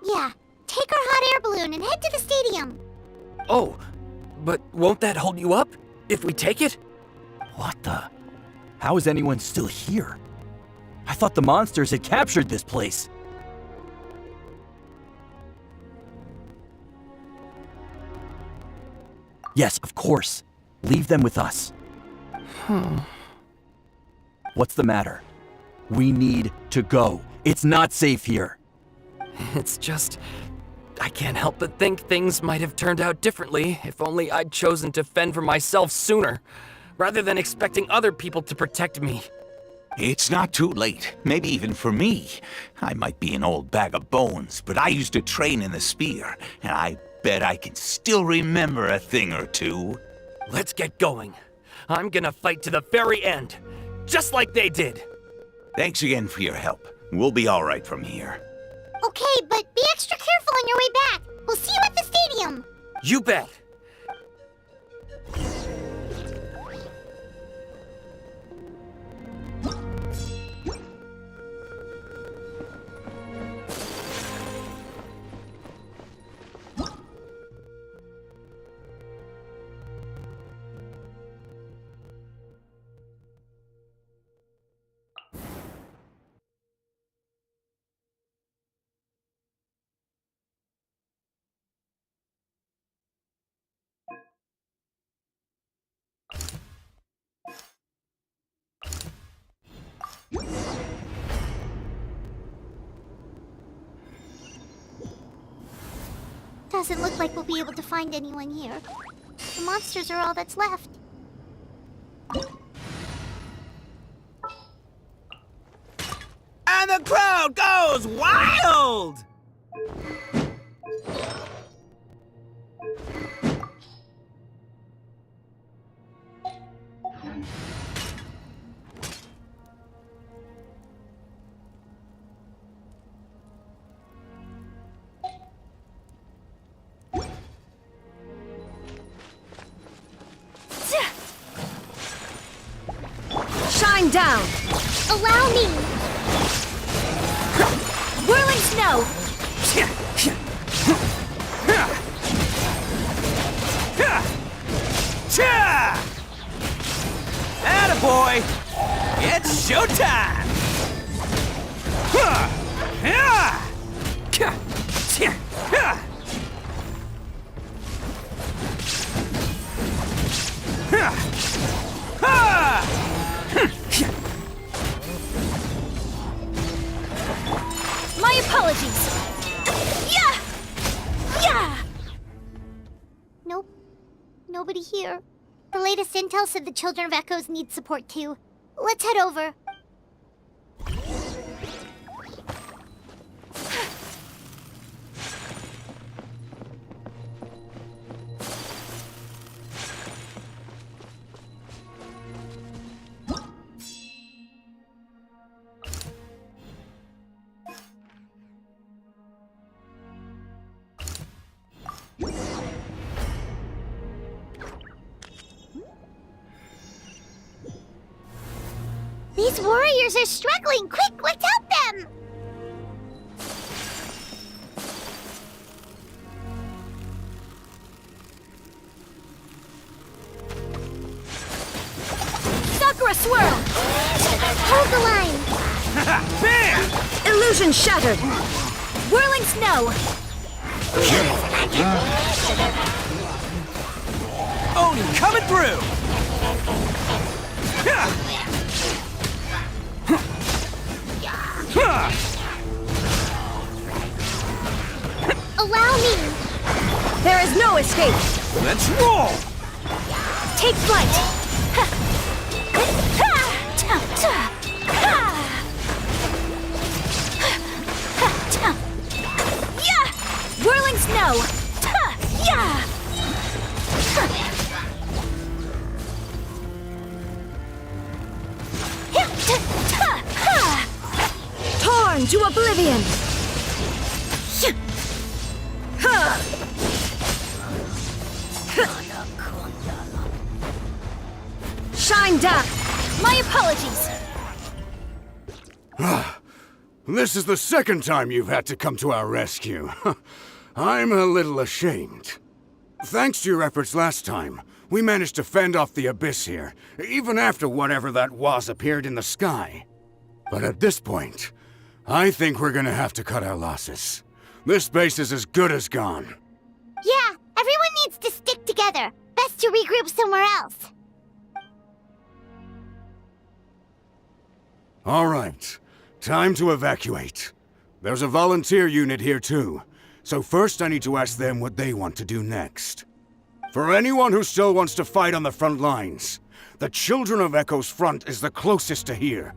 Yeah, take our hot air balloon and head to the stadium. Oh, but won't that hold you up if we take it? What the? How is anyone still here? I thought the monsters had captured this place. Yes, of course. Leave them with us. What's the matter? We need to go. It's not safe here. It's just... I can't help but think things might have turned out differently if only I'd chosen to fend for myself sooner, rather than expecting other people to protect me. It's not too late, maybe even for me. I might be an old bag of bones, but I used to train in the spear, and I bet I can still remember a thing or two. Let's get going. I'm gonna fight to the very end, just like they did. Thanks again for your help. We'll be all right from here. Okay, but be extra careful on your way back. We'll see you at the stadium. You bet. Doesn't look like we'll be able to find anyone here. The monsters are all that's left. And the crowd goes wild! Shine down! Allow me! Whirling snow! Attaboy! It's showtime! here. The latest intel said the Children of Echoes need support too. Let's head over. These warriors are struggling! Quick, let's help them! Sakura swirl! Hold the line! Bam! Illusion shattered! Whirling snow! Oni coming through! Allow me! There is no escape! Let's roll! Take flight! Whirling snow! Torn to oblivion! Shine down! My apologies! This is the second time you've had to come to our rescue. I'm a little ashamed. Thanks to your efforts last time, we managed to fend off the abyss here, even after whatever that was appeared in the sky. But at this point, I think we're gonna have to cut our losses. This base is as good as gone. Yeah, everyone needs to stick together. Best to regroup somewhere else. All right, time to evacuate. There's a volunteer unit here too, so first I need to ask them what they want to do next. For anyone who still wants to fight on the front lines, the Children of Echo's front is the closest to here.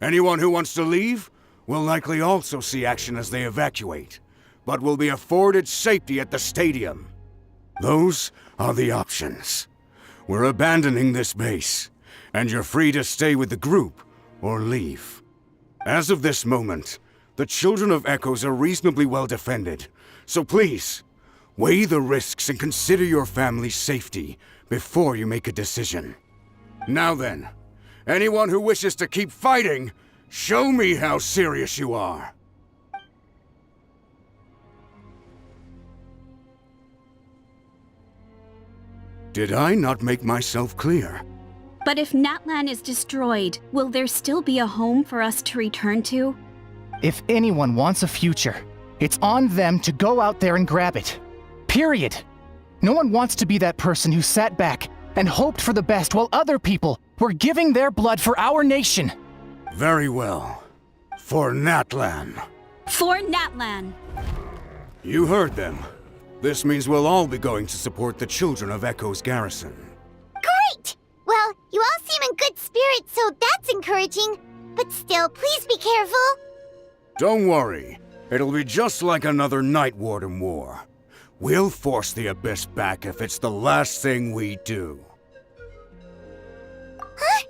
Anyone who wants to leave will likely also see action as they evacuate, but will be afforded safety at the stadium. Those are the options. We're abandoning this base, and you're free to stay with the group or leave. As of this moment, the Children of Echoes are reasonably well defended, so please, weigh the risks and consider your family's safety before you make a decision. Now then, anyone who wishes to keep fighting, show me how serious you are. Did I not make myself clear? But if Natlan is destroyed, will there still be a home for us to return to? If anyone wants a future, it's on them to go out there and grab it. Period. No one wants to be that person who sat back and hoped for the best while other people were giving their blood for our nation. Very well. For Natlan. For Natlan! You heard them. This means we'll all be going to support the Children of Echo's garrison. Great! Well, you all seem in good spirits, so that's encouraging. But still, please be careful. Don't worry. It'll be just like another Night Warden war. We'll force the Abyss back if it's the last thing we do. Huh?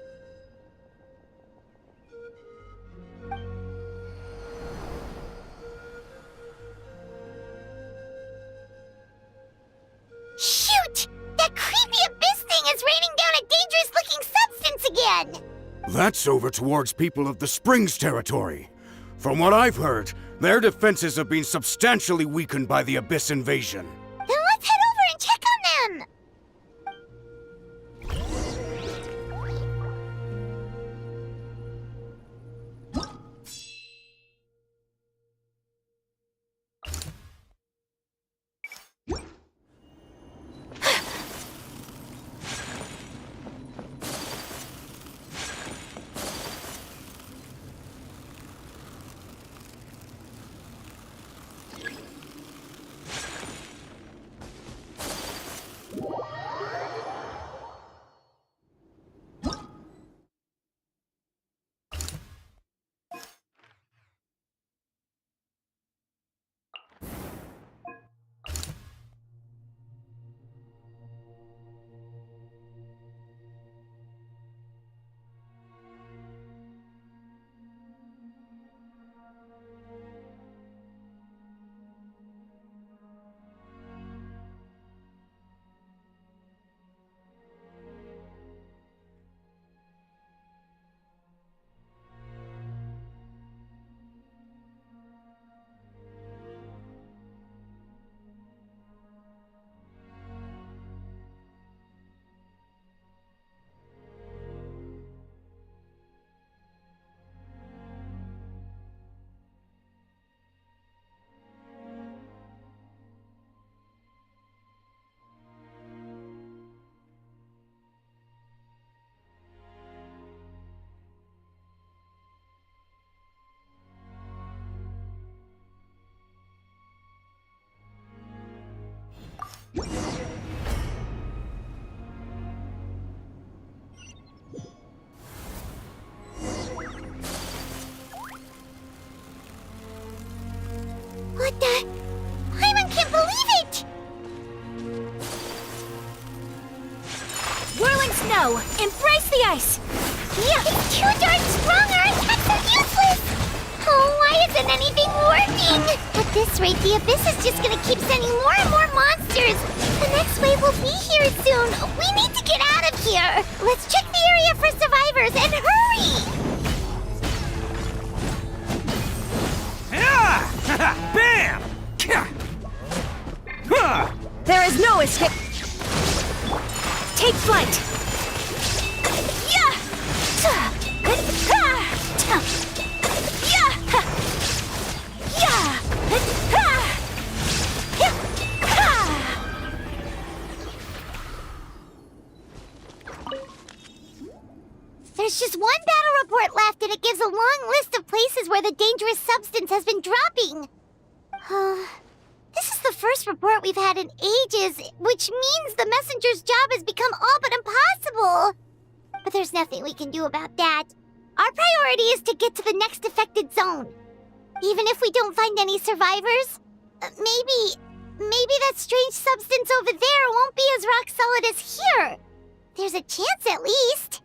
Shoot! That creepy abyss thing is raining down a dangerous-looking substance again! That's over towards people of the Springs territory. From what I've heard, their defenses have been substantially weakened by the Abyss invasion. Then let's head over and check on them! go! Embrace the ice! Yeah, it's too darn strong! Our attacks are useless! Oh, why isn't anything working? At this rate, the Abyss is just gonna keep sending more and more monsters! The next wave will be here soon! We need to get out of here! Let's check the area for survivors, and hurry! Bam! There is no escape! Take flight! There's just one battle report left, and it gives a long list of places where the dangerous substance has been dropping. This is the first report we've had in ages, which means the messenger's job has become all but impossible. But there's nothing we can do about that. Our priority is to get to the next affected zone. Even if we don't find any survivors, maybe that strange substance over there won't be as rock solid as here. There's a chance at least.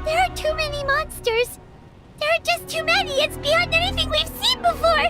There are too many monsters. There are just too many. It's beyond anything we've seen before.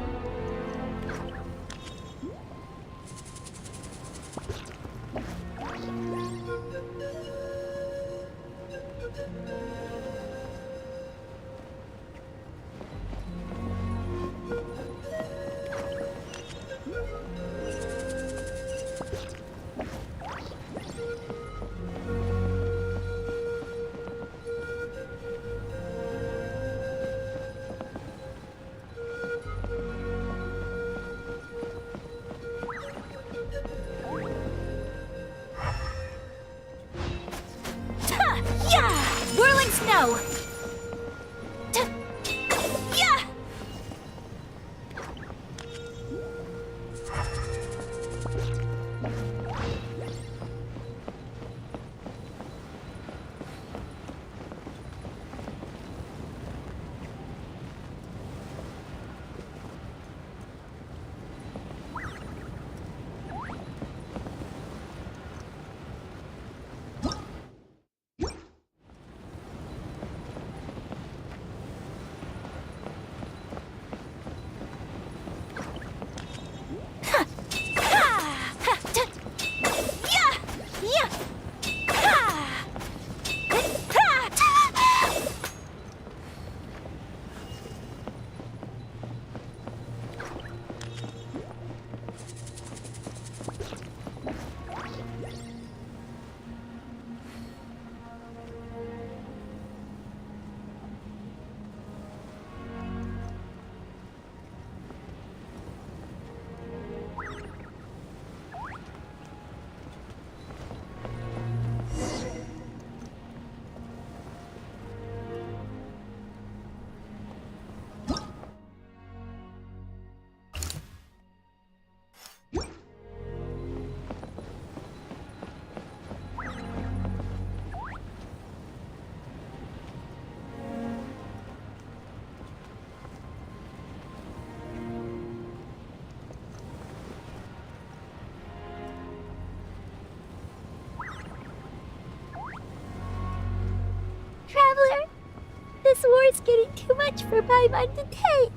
is getting too much for Pyron to take.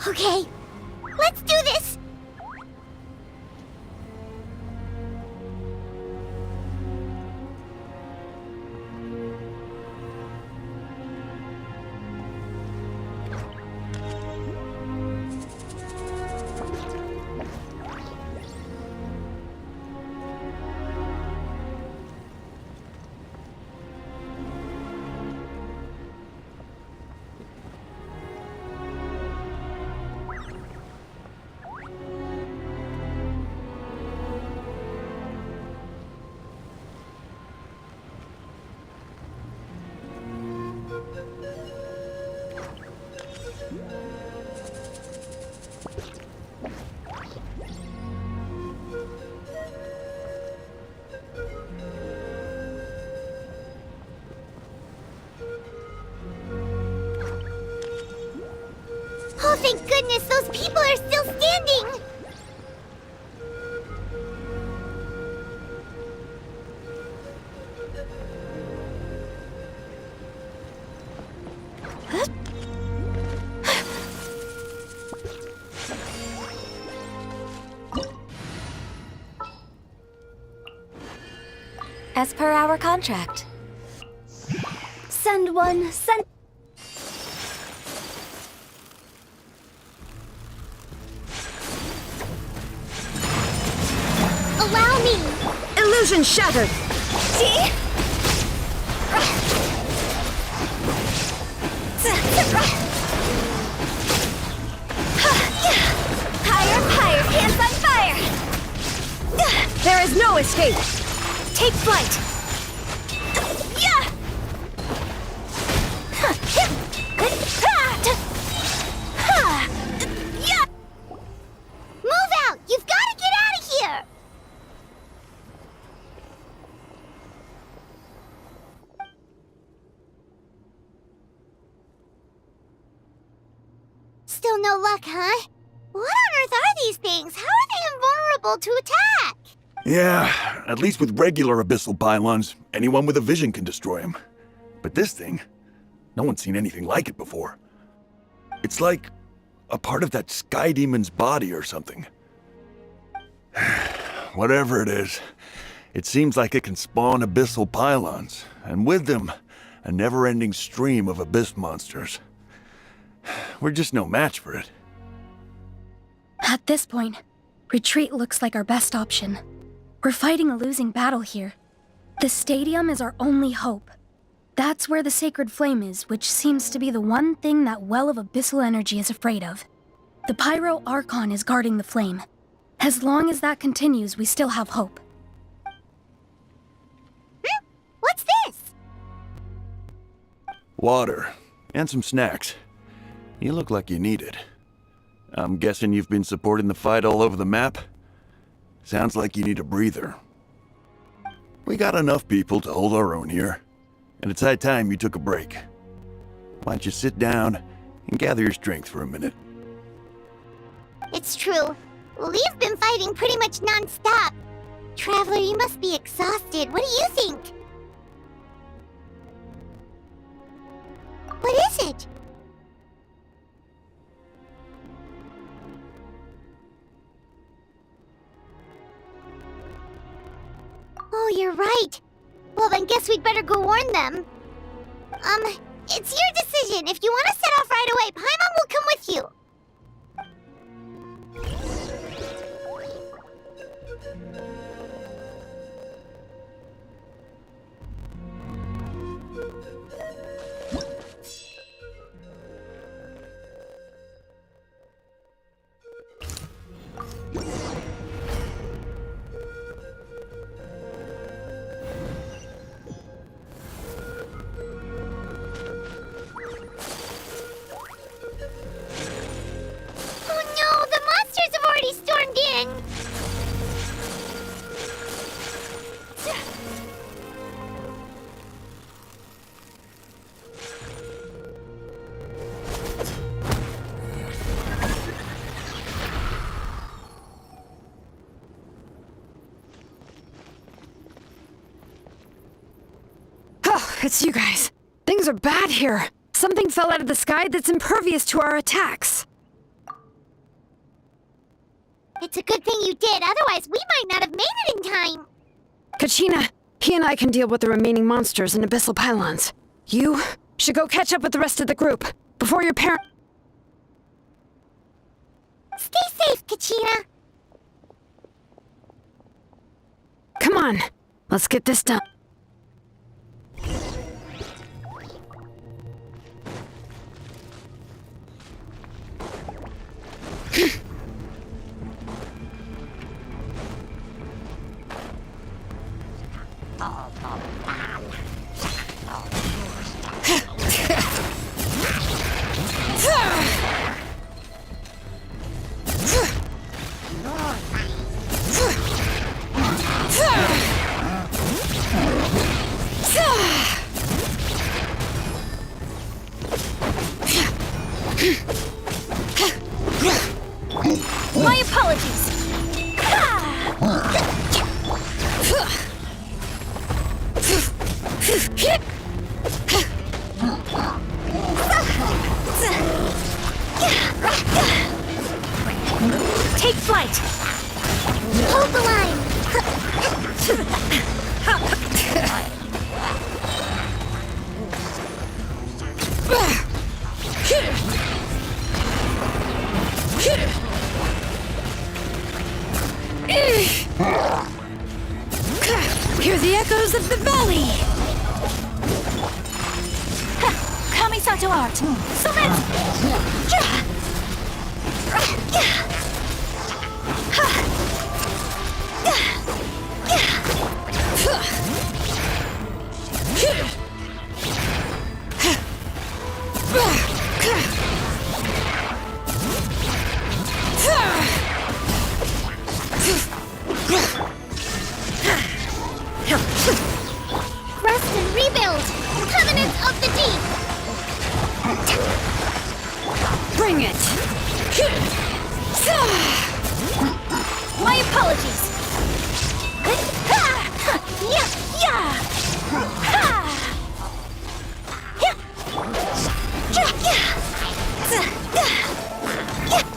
Okay, let's do this! Oh, thank goodness, those people are still standing! As per our contract. Send one, send... Allow me! Illusion shattered! See? Higher, hands on fire! There is no escape! Take flight! Yeah! Move out! You've got to get out of here! Still no luck, huh? What on earth are these things? How are they invulnerable to attack? Yeah, at least with regular abyssal pylons, anyone with a vision can destroy them. But this thing, no one's seen anything like it before. It's like a part of that sky demon's body or something. Whatever it is, it seems like it can spawn abyssal pylons, and with them, a never-ending stream of abyss monsters. We're just no match for it. At this point, retreat looks like our best option. We're fighting a losing battle here. The stadium is our only hope. That's where the sacred flame is, which seems to be the one thing that well of abyssal energy is afraid of. The Pyro Archon is guarding the flame. As long as that continues, we still have hope. What's this? Water, and some snacks. You look like you need it. I'm guessing you've been supporting the fight all over the map? Sounds like you need a breather. We got enough people to hold our own here, and it's high time you took a break. Why don't you sit down and gather your strength for a minute? It's true. We've been fighting pretty much non-stop. Traveler, you must be exhausted. What do you think? What is it? Oh, you're right. Well, then guess we'd better go warn them. It's your decision. If you want to set off right away, Paimon will come with you. It's you guys. Things are bad here. Something fell out of the sky that's impervious to our attacks. It's a good thing you did, otherwise we might not have made it in time. Kachina, he and I can deal with the remaining monsters and abyssal pylons. You should go catch up with the rest of the group before your parent. Stay safe, Kachina. Come on, let's get this done. My apologies. Take flight. Hold the line. Hear the echoes of the valley! Kamisato art. Summit! Rest and rebuild. Covenants of the Deep. Bring it! My apologies.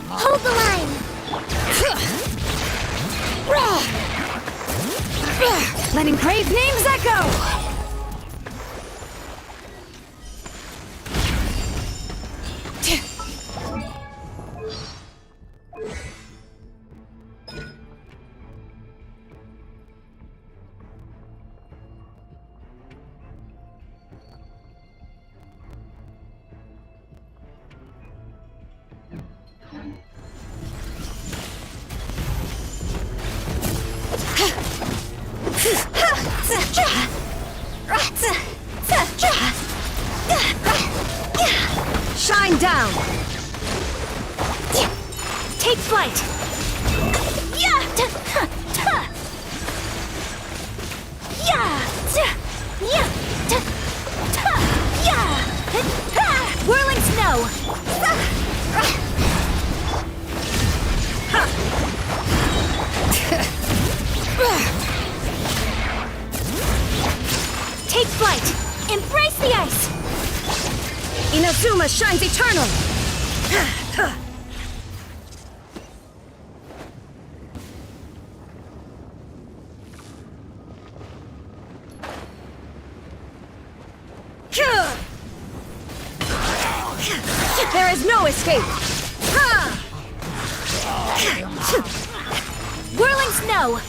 Hold the line. Letting brave names echo! Shine down! Take flight. Whirling snow. Take flight. Embrace the ice. Inazuma shines eternal! There is no escape! Whirling snow.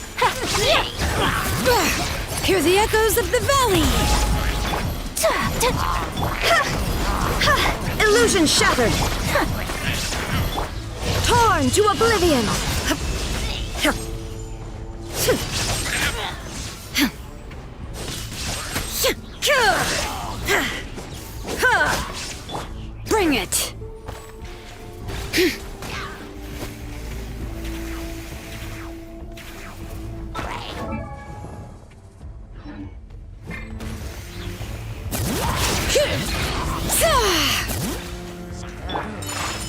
Hear the echoes of the valley! Illusion shattered! Torn to oblivion! Bring it!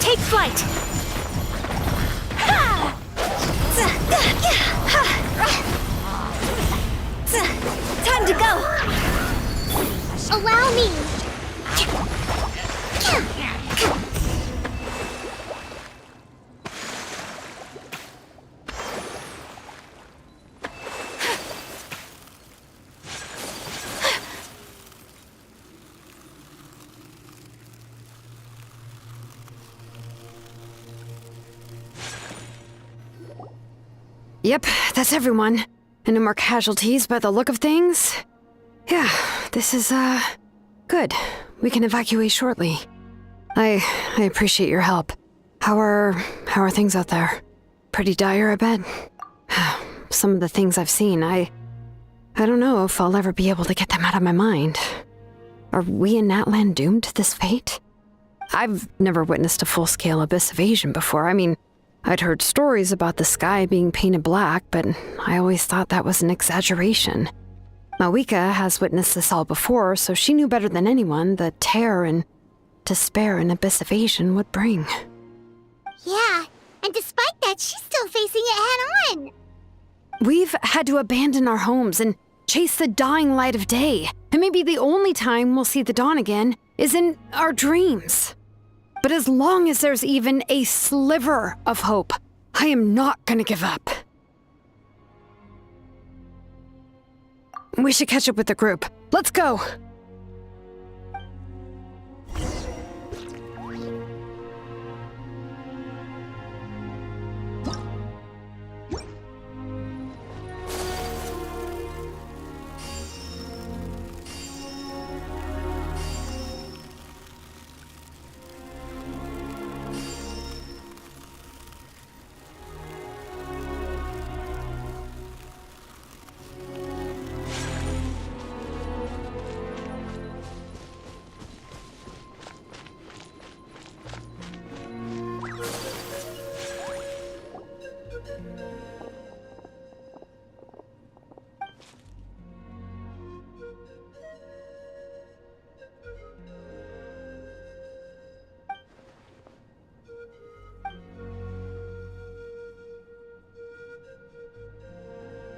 Take flight. Time to go. A allow me! Yep, that's everyone. And no more casualties by the look of things. Yeah, this is, good. We can evacuate shortly. I appreciate your help. How are things out there? Pretty dire, I bet. Some of the things I've seen, I don't know if I'll ever be able to get them out of my mind. Are we in Natlan doomed to this fate? I've never witnessed a full-scale abyss invasion before. I mean, I'd heard stories about the sky being painted black, but I always thought that was an exaggeration. Mawika has witnessed this all before, so she knew better than anyone the terror and despair an abyss invasion would bring. Yeah, and despite that, she's still facing it head-on. We've had to abandon our homes and chase the dying light of day, and maybe the only time we'll see the dawn again is in our dreams. But as long as there's even a sliver of hope, I am not gonna give up. We should catch up with the group. Let's go!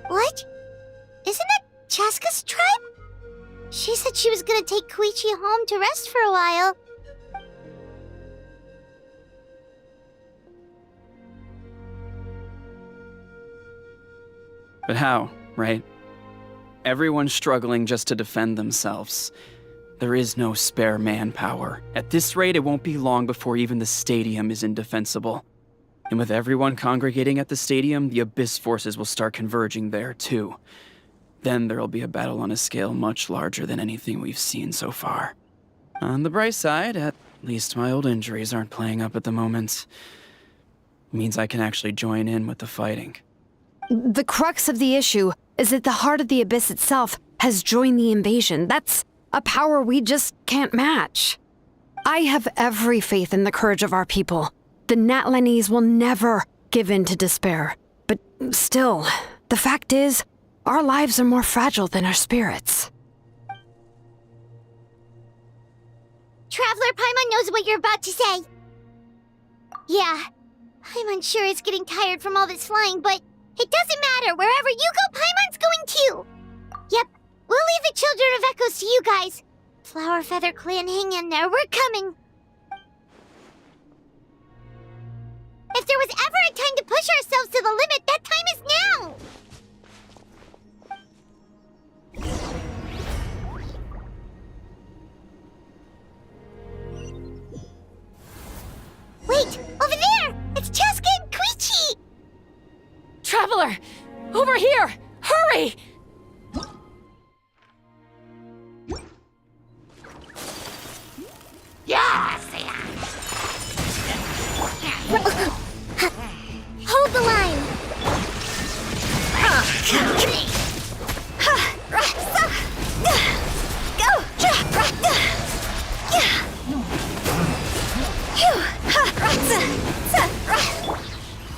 What? Isn't that Chaska's tribe? She said she was gonna take Koichi home to rest for a while. But how, right? Everyone's struggling just to defend themselves. There is no spare manpower. At this rate, it won't be long before even the stadium is indefensible. And with everyone congregating at the stadium, the Abyss forces will start converging there, too. Then there'll be a battle on a scale much larger than anything we've seen so far. On the bright side, at least my old injuries aren't playing up at the moment. Means I can actually join in with the fighting. The crux of the issue is that the heart of the Abyss itself has joined the invasion. That's a power we just can't match. I have every faith in the courage of our people. The Natlanese will never give in to despair. But still, the fact is, our lives are more fragile than our spirits. Traveler Paimon knows what you're about to say. Yeah, Paimon's sure is getting tired from all this flying, but it doesn't matter. Wherever you go, Paimon's going too. Yep, we'll leave the Children of Echoes to you guys. Flower Feather Clan, hang in there. We're coming. If there was ever a time to push ourselves to the limit, that time is now! Wait! Over there! It's Chaska and Koichi! Traveler! Over here! Hurry! Hold the line!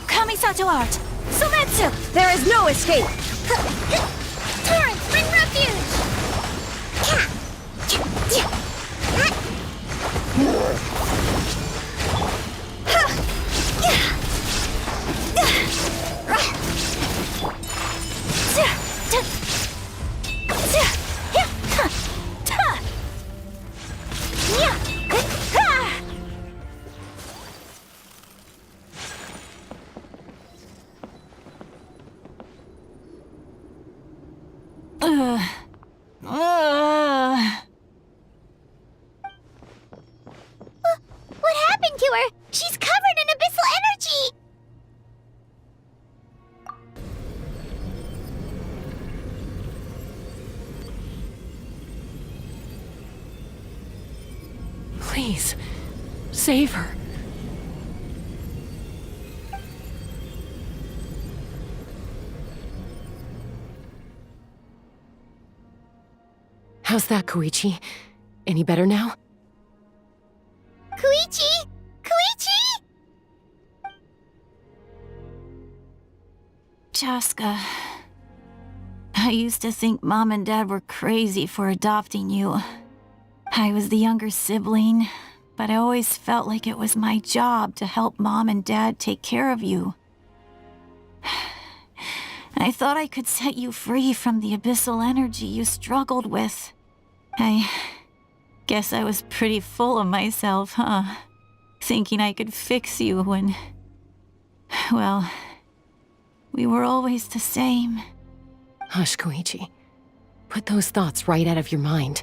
Kamisato art! Sumetsu! There is no escape! Torrent, bring refuge! her! She's covered in abyssal energy! Please, save her. How's that, Koichi? Any better now? Koichi! Koichi! Chaska, I used to think Mom and Dad were crazy for adopting you. I was the younger sibling, but I always felt like it was my job to help Mom and Dad take care of you. I thought I could set you free from the abyssal energy you struggled with. I guess I was pretty full of myself, huh? Thinking I could fix you when... well, we were always the same. Hush, Koichi. Put those thoughts right out of your mind.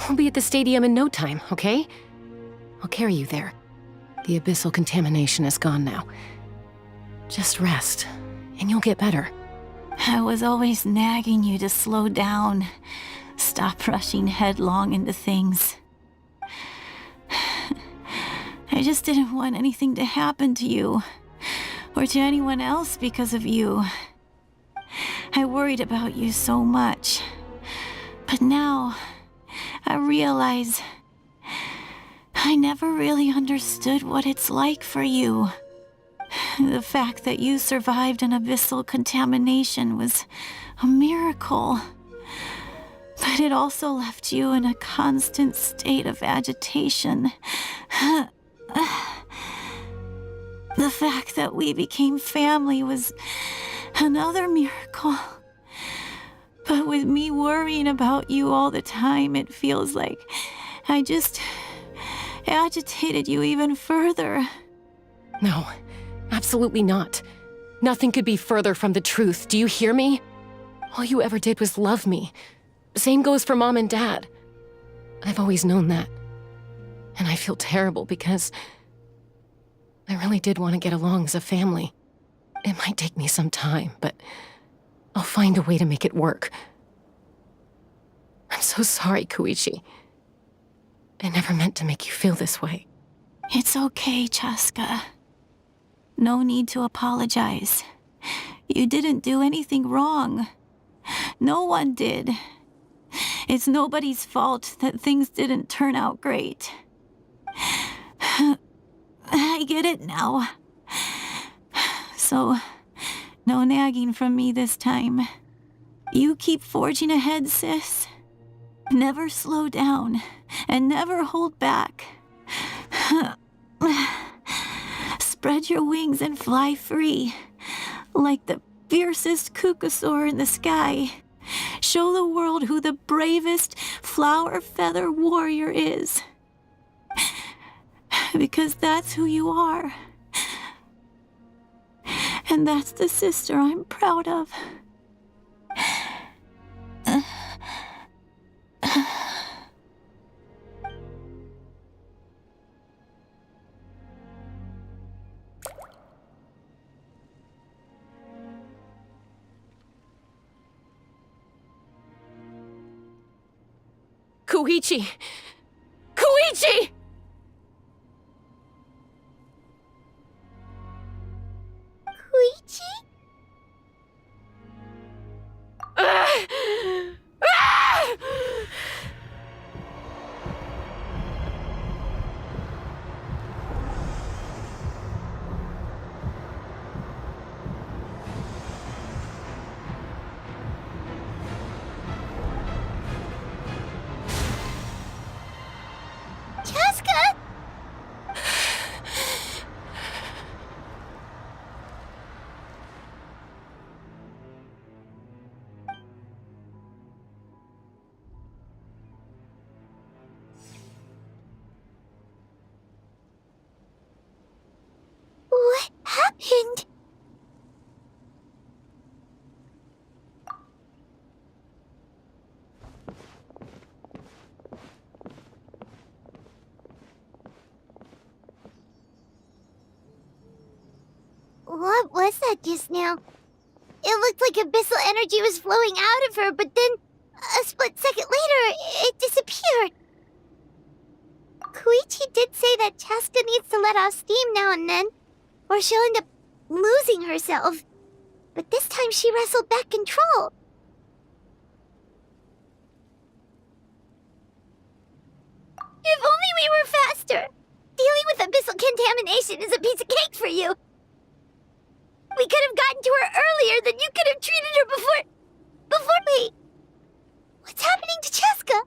We'll be at the stadium in no time, okay? I'll carry you there. The abyssal contamination is gone now. Just rest, and you'll get better. I was always nagging you to slow down. Stop rushing headlong into things. I just didn't want anything to happen to you, or to anyone else because of you. I worried about you so much. But now, I realize I never really understood what it's like for you. The fact that you survived an abyssal contamination was a miracle. But it also left you in a constant state of agitation. The fact that we became family was another miracle. But with me worrying about you all the time, it feels like I just agitated you even further. No, absolutely not. Nothing could be further from the truth. Do you hear me? All you ever did was love me. Same goes for Mom and Dad. I've always known that. And I feel terrible because I really did want to get along as a family. It might take me some time, but I'll find a way to make it work. I'm so sorry, Koichi. I never meant to make you feel this way. It's okay, Chaska. No need to apologize. You didn't do anything wrong. No one did. It's nobody's fault that things didn't turn out great. I get it now. So, no nagging from me this time. You keep forging ahead, sis. Never slow down, and never hold back. Spread your wings and fly free, like the fiercest kukasaur in the sky. Show the world who the bravest flower feather warrior is. Because that's who you are. And that's the sister I'm proud of. Koichi! Koichi! Koichi? What was that just now? It looked like abyssal energy was flowing out of her, but then, a split second later, it disappeared. Koichi did say that Chaska needs to let off steam now and then, or she'll end up losing herself. But this time she wrestled back control. If only we were faster! Dealing with abyssal contamination is a piece of cake for you! We could have gotten to her earlier, then you could have treated her before... Wait! What's happening to Chaska?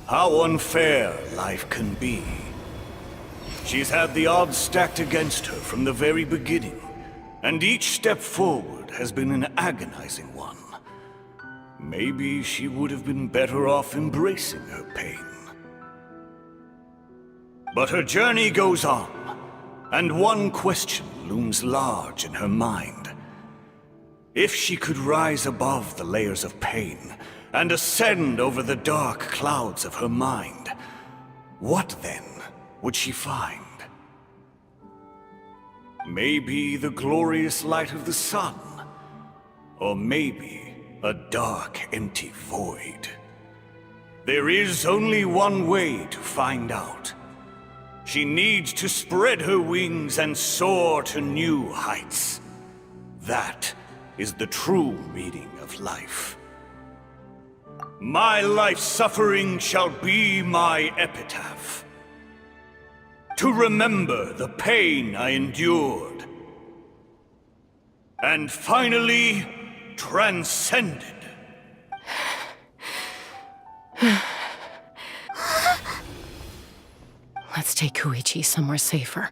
How unfair life can be. She's had the odds stacked against her from the very beginning, and each step forward has been an agonizing one. Maybe she would have been better off embracing her pain. But her journey goes on, and one question looms large in her mind. If she could rise above the layers of pain and ascend over the dark clouds of her mind, what then would she find? Maybe the glorious light of the sun, or maybe a dark, empty void. There is only one way to find out. She needs to spread her wings and soar to new heights. That is the true meaning of life. My life's suffering shall be my epitaph. To remember the pain I endured. And finally, transcended. Let's take Koichi somewhere safer.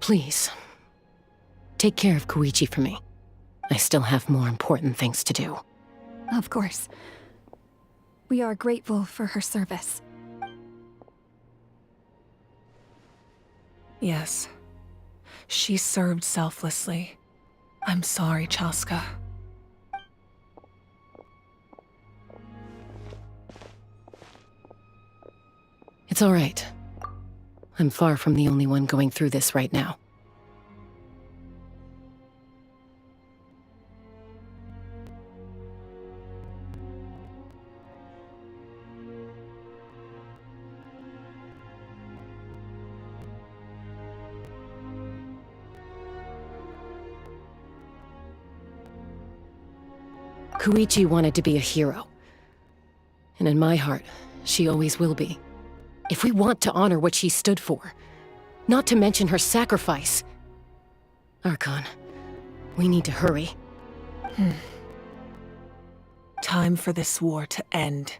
Please, take care of Koichi for me. I still have more important things to do. Of course. We are grateful for her service. Yes. She served selflessly. I'm sorry, Chaska. It's all right. I'm far from the only one going through this right now. Koichi wanted to be a hero. And in my heart, she always will be. If we want to honor what she stood for, not to mention her sacrifice. Archon, we need to hurry. Time for this war to end.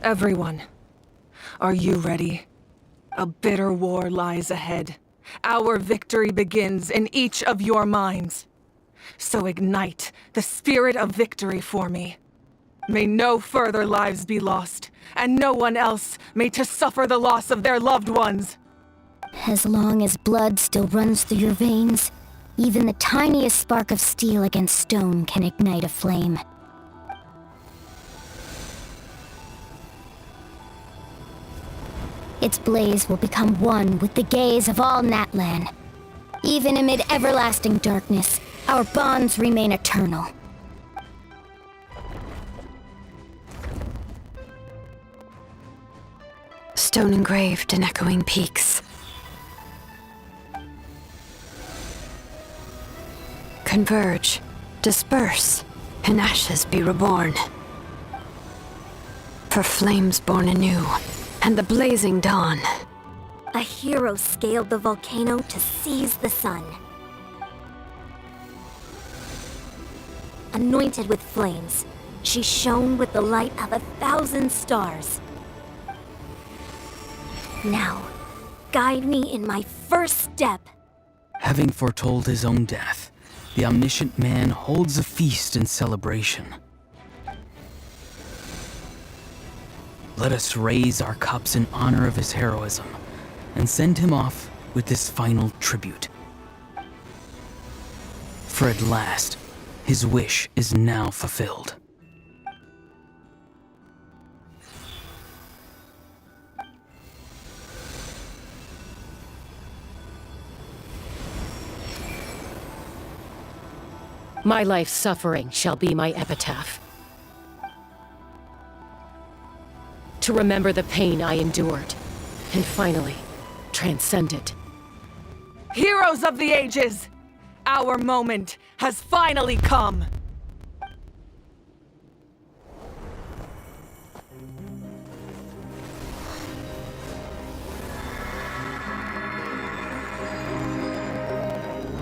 Everyone, are you ready? A bitter war lies ahead. Our victory begins in each of your minds. So ignite the spirit of victory for me. May no further lives be lost, and no one else may to suffer the loss of their loved ones. As long as blood still runs through your veins, even the tiniest spark of steel against stone can ignite a flame. Its blaze will become one with the gaze of all Natlan. Even amid everlasting darkness, our bonds remain eternal. Stone engraved in echoing peaks. Converge, disperse, in ashes be reborn. For flames born anew, and the blazing dawn. A hero scaled the volcano to seize the sun. Anointed with flames, she shone with the light of 1,000 stars. Now, guide me in my first step. Having foretold his own death, the omniscient man holds a feast in celebration. Let us raise our cups in honor of his heroism and send him off with this final tribute. For at last, his wish is now fulfilled. My life's suffering shall be my epitaph. To remember the pain I endured, and finally, transcend it. Heroes of the ages! Our moment has finally come!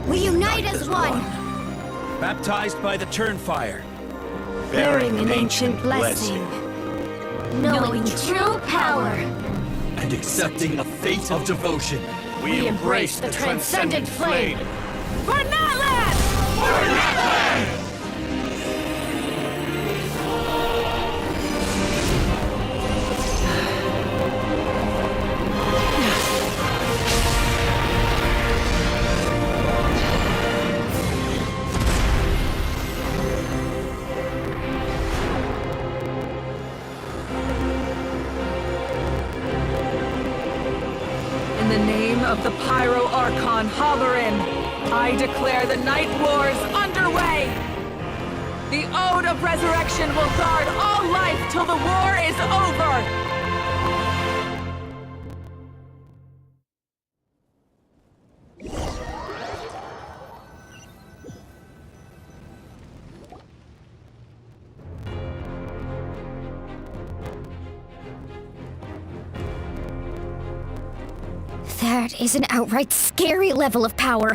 We unite as one! Baptized by the Turnfire. Bearing an ancient blessing. Knowing true power. And accepting a fate of devotion. We embrace the transcendent flame. For Natlan! For Natlan! In the name of the Pyro Archon Halloran, I declare the Night Wars underway! The Ode of Resurrection will guard all life till the war is over! That is an outright scary level of power.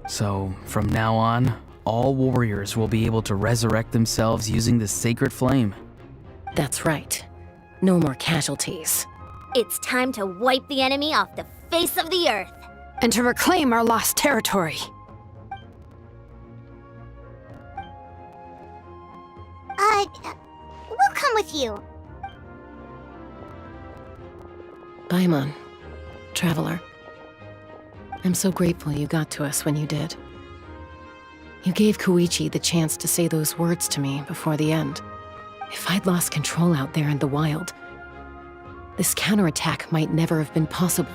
So, from now on, all warriors will be able to resurrect themselves using the sacred flame. That's right. No more casualties. It's time to wipe the enemy off the face of the earth. And to reclaim our lost territory. We'll come with you. Paimon, Traveler. I'm so grateful you got to us when you did. You gave Koichi the chance to say those words to me before the end. If I'd lost control out there in the wild, this counterattack might never have been possible.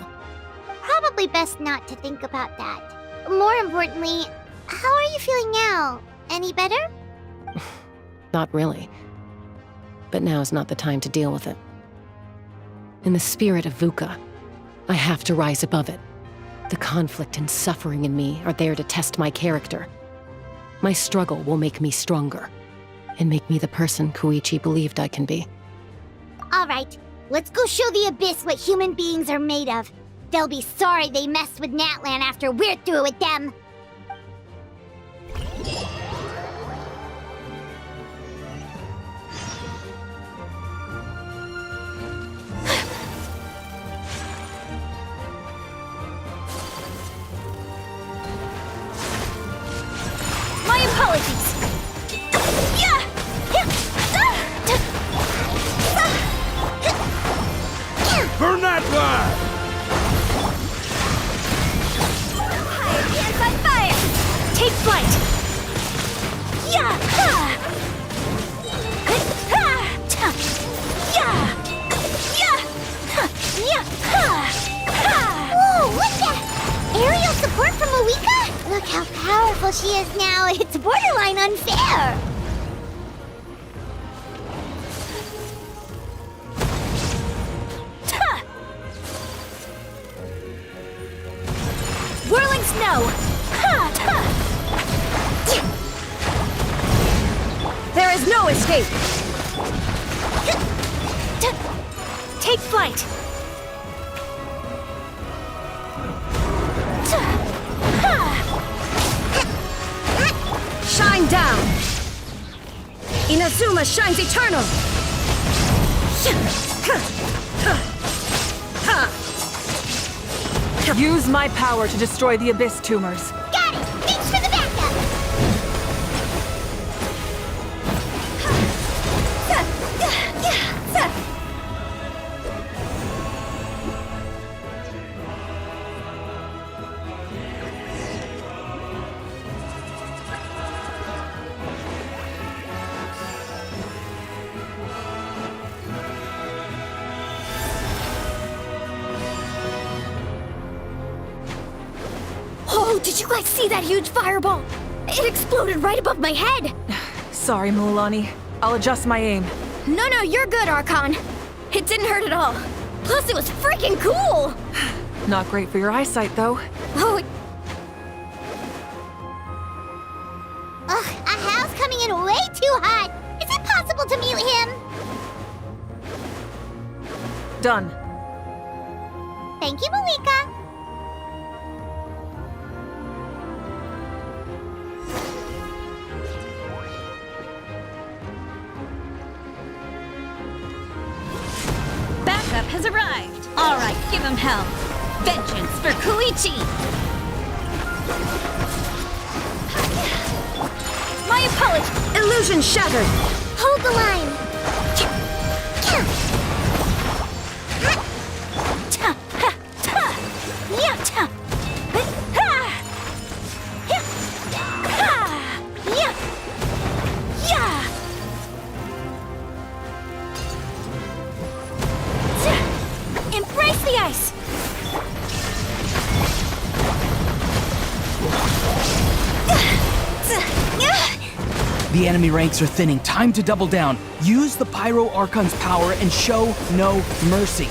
Probably best not to think about that. More importantly, how are you feeling now? Any better? Not really. But now's not the time to deal with it. In the spirit of VUCA, I have to rise above it. The conflict and suffering in me are there to test my character. My struggle will make me stronger, and make me the person Koichi believed I can be. All right, let's go show the Abyss what human beings are made of. They'll be sorry they messed with Natlan after we're through with them. My apologies! For Natlan! she is now, it's borderline unfair. Whirling snow! There is no escape! Take flight! Shine down! Inazuma shines eternal! Use my power to destroy the Abyss tumors. Got it! Thanks for the backup! Oh, did you guys see that huge fireball? It exploded right above my head! Sorry, Mualani. I'll adjust my aim. No, you're good, Archon. It didn't hurt at all. Plus, it was freaking cool! Not great for your eyesight, though. Oh, Ugh, a house coming in way too hot. Is it possible to mute him? Done. Thank you, Malika. Backup has arrived. All right, give him hell. Vengeance for Koichi. my apologies! Illusion shattered! Hold the line. Embrace the ice! The enemy ranks are thinning. Time to double down. Use the Pyro Archon's power and show no mercy.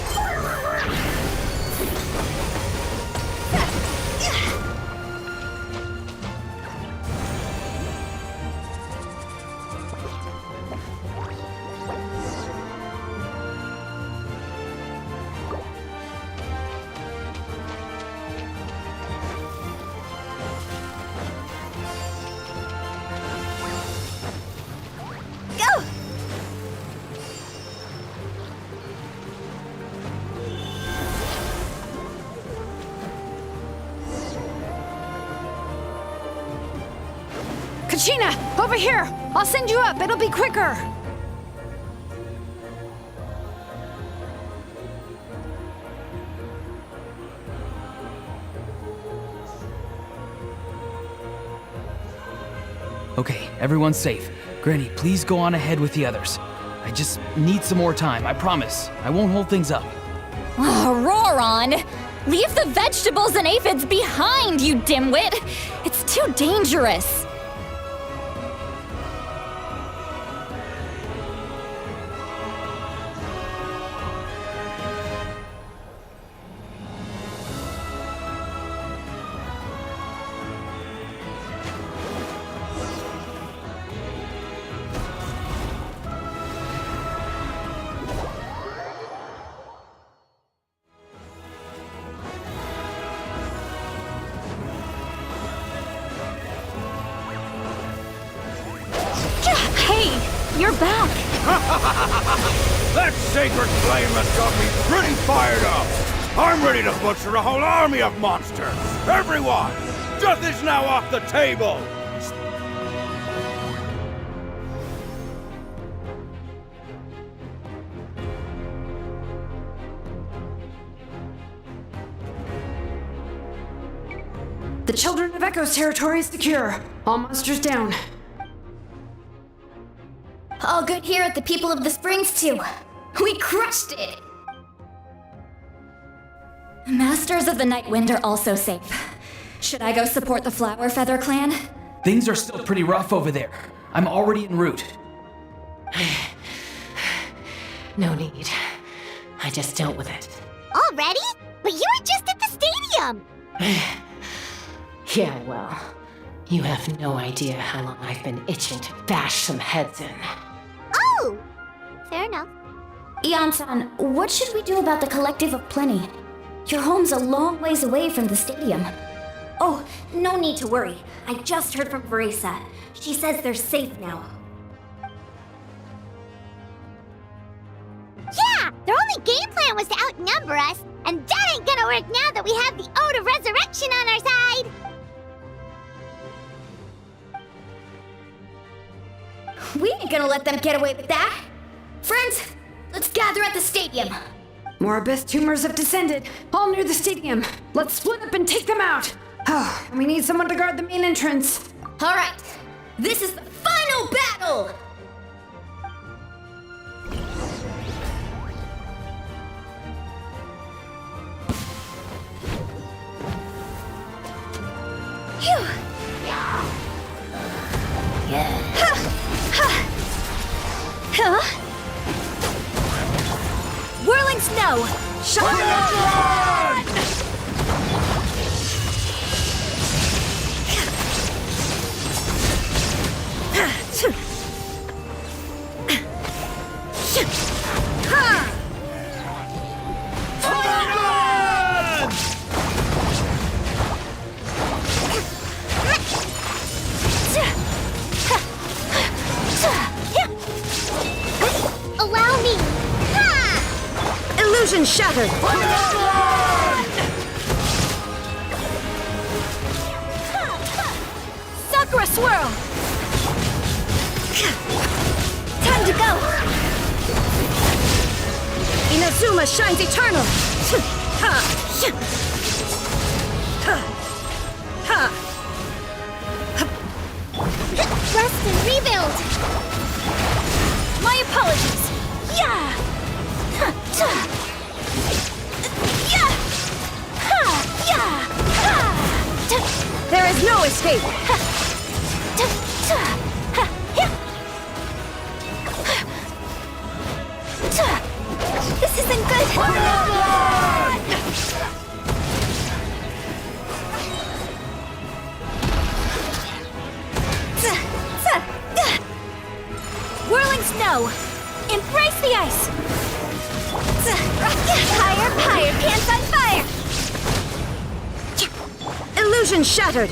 Kachina, over here! I'll send you up, it'll be quicker! Okay, everyone's safe. Granny, please go on ahead with the others. I just need some more time, I promise. I won't hold things up. Oh, Roron! Leave the vegetables and aphids behind, you dimwit! It's too dangerous! You're back! That sacred flame has got me pretty fired up! I'm ready to butcher a whole army of monsters! Everyone! Death is now off the table! The Children of Echo's territory is secure. All monsters down. All good here at the People of the Springs, too. We crushed it! Masters of the Night Wind are also safe. Should I go support the Flower Feather clan? Things are still pretty rough over there. I'm already en route. No need. I just dealt with it. Already? But you were just at the stadium! Yeah, well, you have no idea how long I've been itching to bash some heads in. Oh! Fair enough. Ian-san, what should we do about the Collective of Plenty? Your home's a long ways away from the stadium. Oh, no need to worry. I just heard from Veresa. She says they're safe now. Yeah! Their only game plan was to outnumber us, and that ain't gonna work now that we have the Ode of Resurrection on our side! We ain't gonna let them get away with that! Friends, let's gather at the stadium! More abyss tumors have descended, all near the stadium. Let's split up and take them out. Oh, we need someone to guard the main entrance. Alright, this is the final battle! Phew! Huh? Whirling snow! Allow me! Illusion shattered! Sakura swirl! Time to go! Inazuma shines eternal! Rest and rebuild! My apologies! Yeah! There is no escape! This isn't good! Whirling snow! Embrace the ice! Higher, higher, pants on fire! Illusion shattered!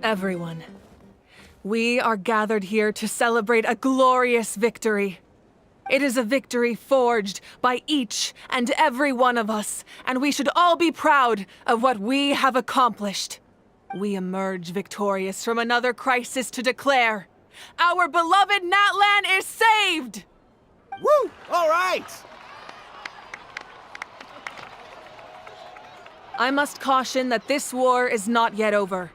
Everyone, we are gathered here to celebrate a glorious victory. It is a victory forged by each and every one of us, and we should all be proud of what we have accomplished. We emerge victorious from another crisis to declare, our beloved Natlan is saved! Woo! All right! I must caution that this war is not yet over.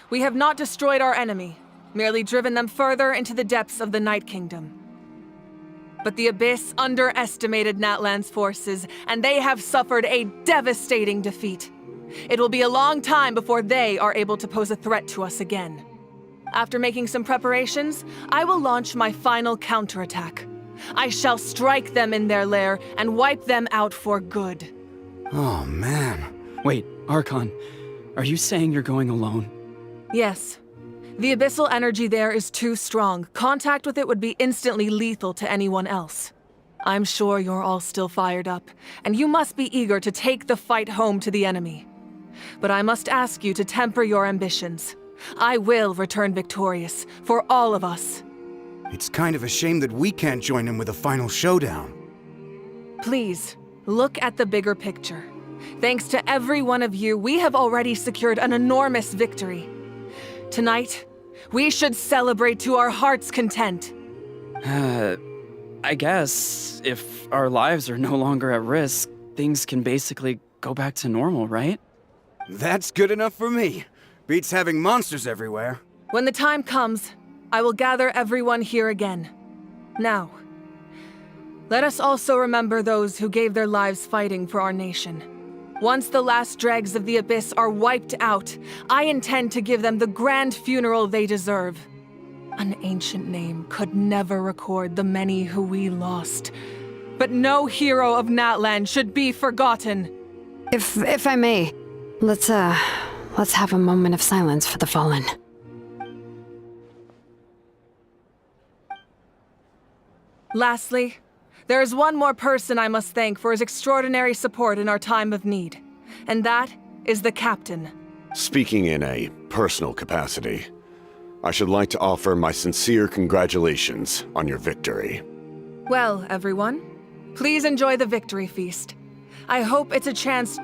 We have not destroyed our enemy, merely driven them further into the depths of the Night Kingdom. But the Abyss underestimated Natlan's forces, and they have suffered a devastating defeat. It will be a long time before they are able to pose a threat to us again. After making some preparations, I will launch my final counterattack. I shall strike them in their lair and wipe them out for good. Oh, man. Wait, Archon, are you saying you're going alone? Yes. The abyssal energy there is too strong. Contact with it would be instantly lethal to anyone else. I'm sure you're all still fired up, and you must be eager to take the fight home to the enemy. But I must ask you to temper your ambitions. I will return victorious, for all of us. It's kind of a shame that we can't join in with a final showdown. Please, look at the bigger picture. Thanks to every one of you, we have already secured an enormous victory. Tonight, we should celebrate to our heart's content. I guess if our lives are no longer at risk, things can basically go back to normal, right? That's good enough for me. Beats having monsters everywhere. When the time comes, I will gather everyone here again. Now, let us also remember those who gave their lives fighting for our nation. Once the last dregs of the Abyss are wiped out, I intend to give them the grand funeral they deserve. An ancient name could never record the many who we lost. But no hero of Natlan should be forgotten. If I may, let's have a moment of silence for the fallen. Lastly, there is one more person I must thank for his extraordinary support in our time of need, and that is the Captain. Speaking in a personal capacity, I should like to offer my sincere congratulations on your victory. Well, everyone, please enjoy the victory feast. I hope it's a chance...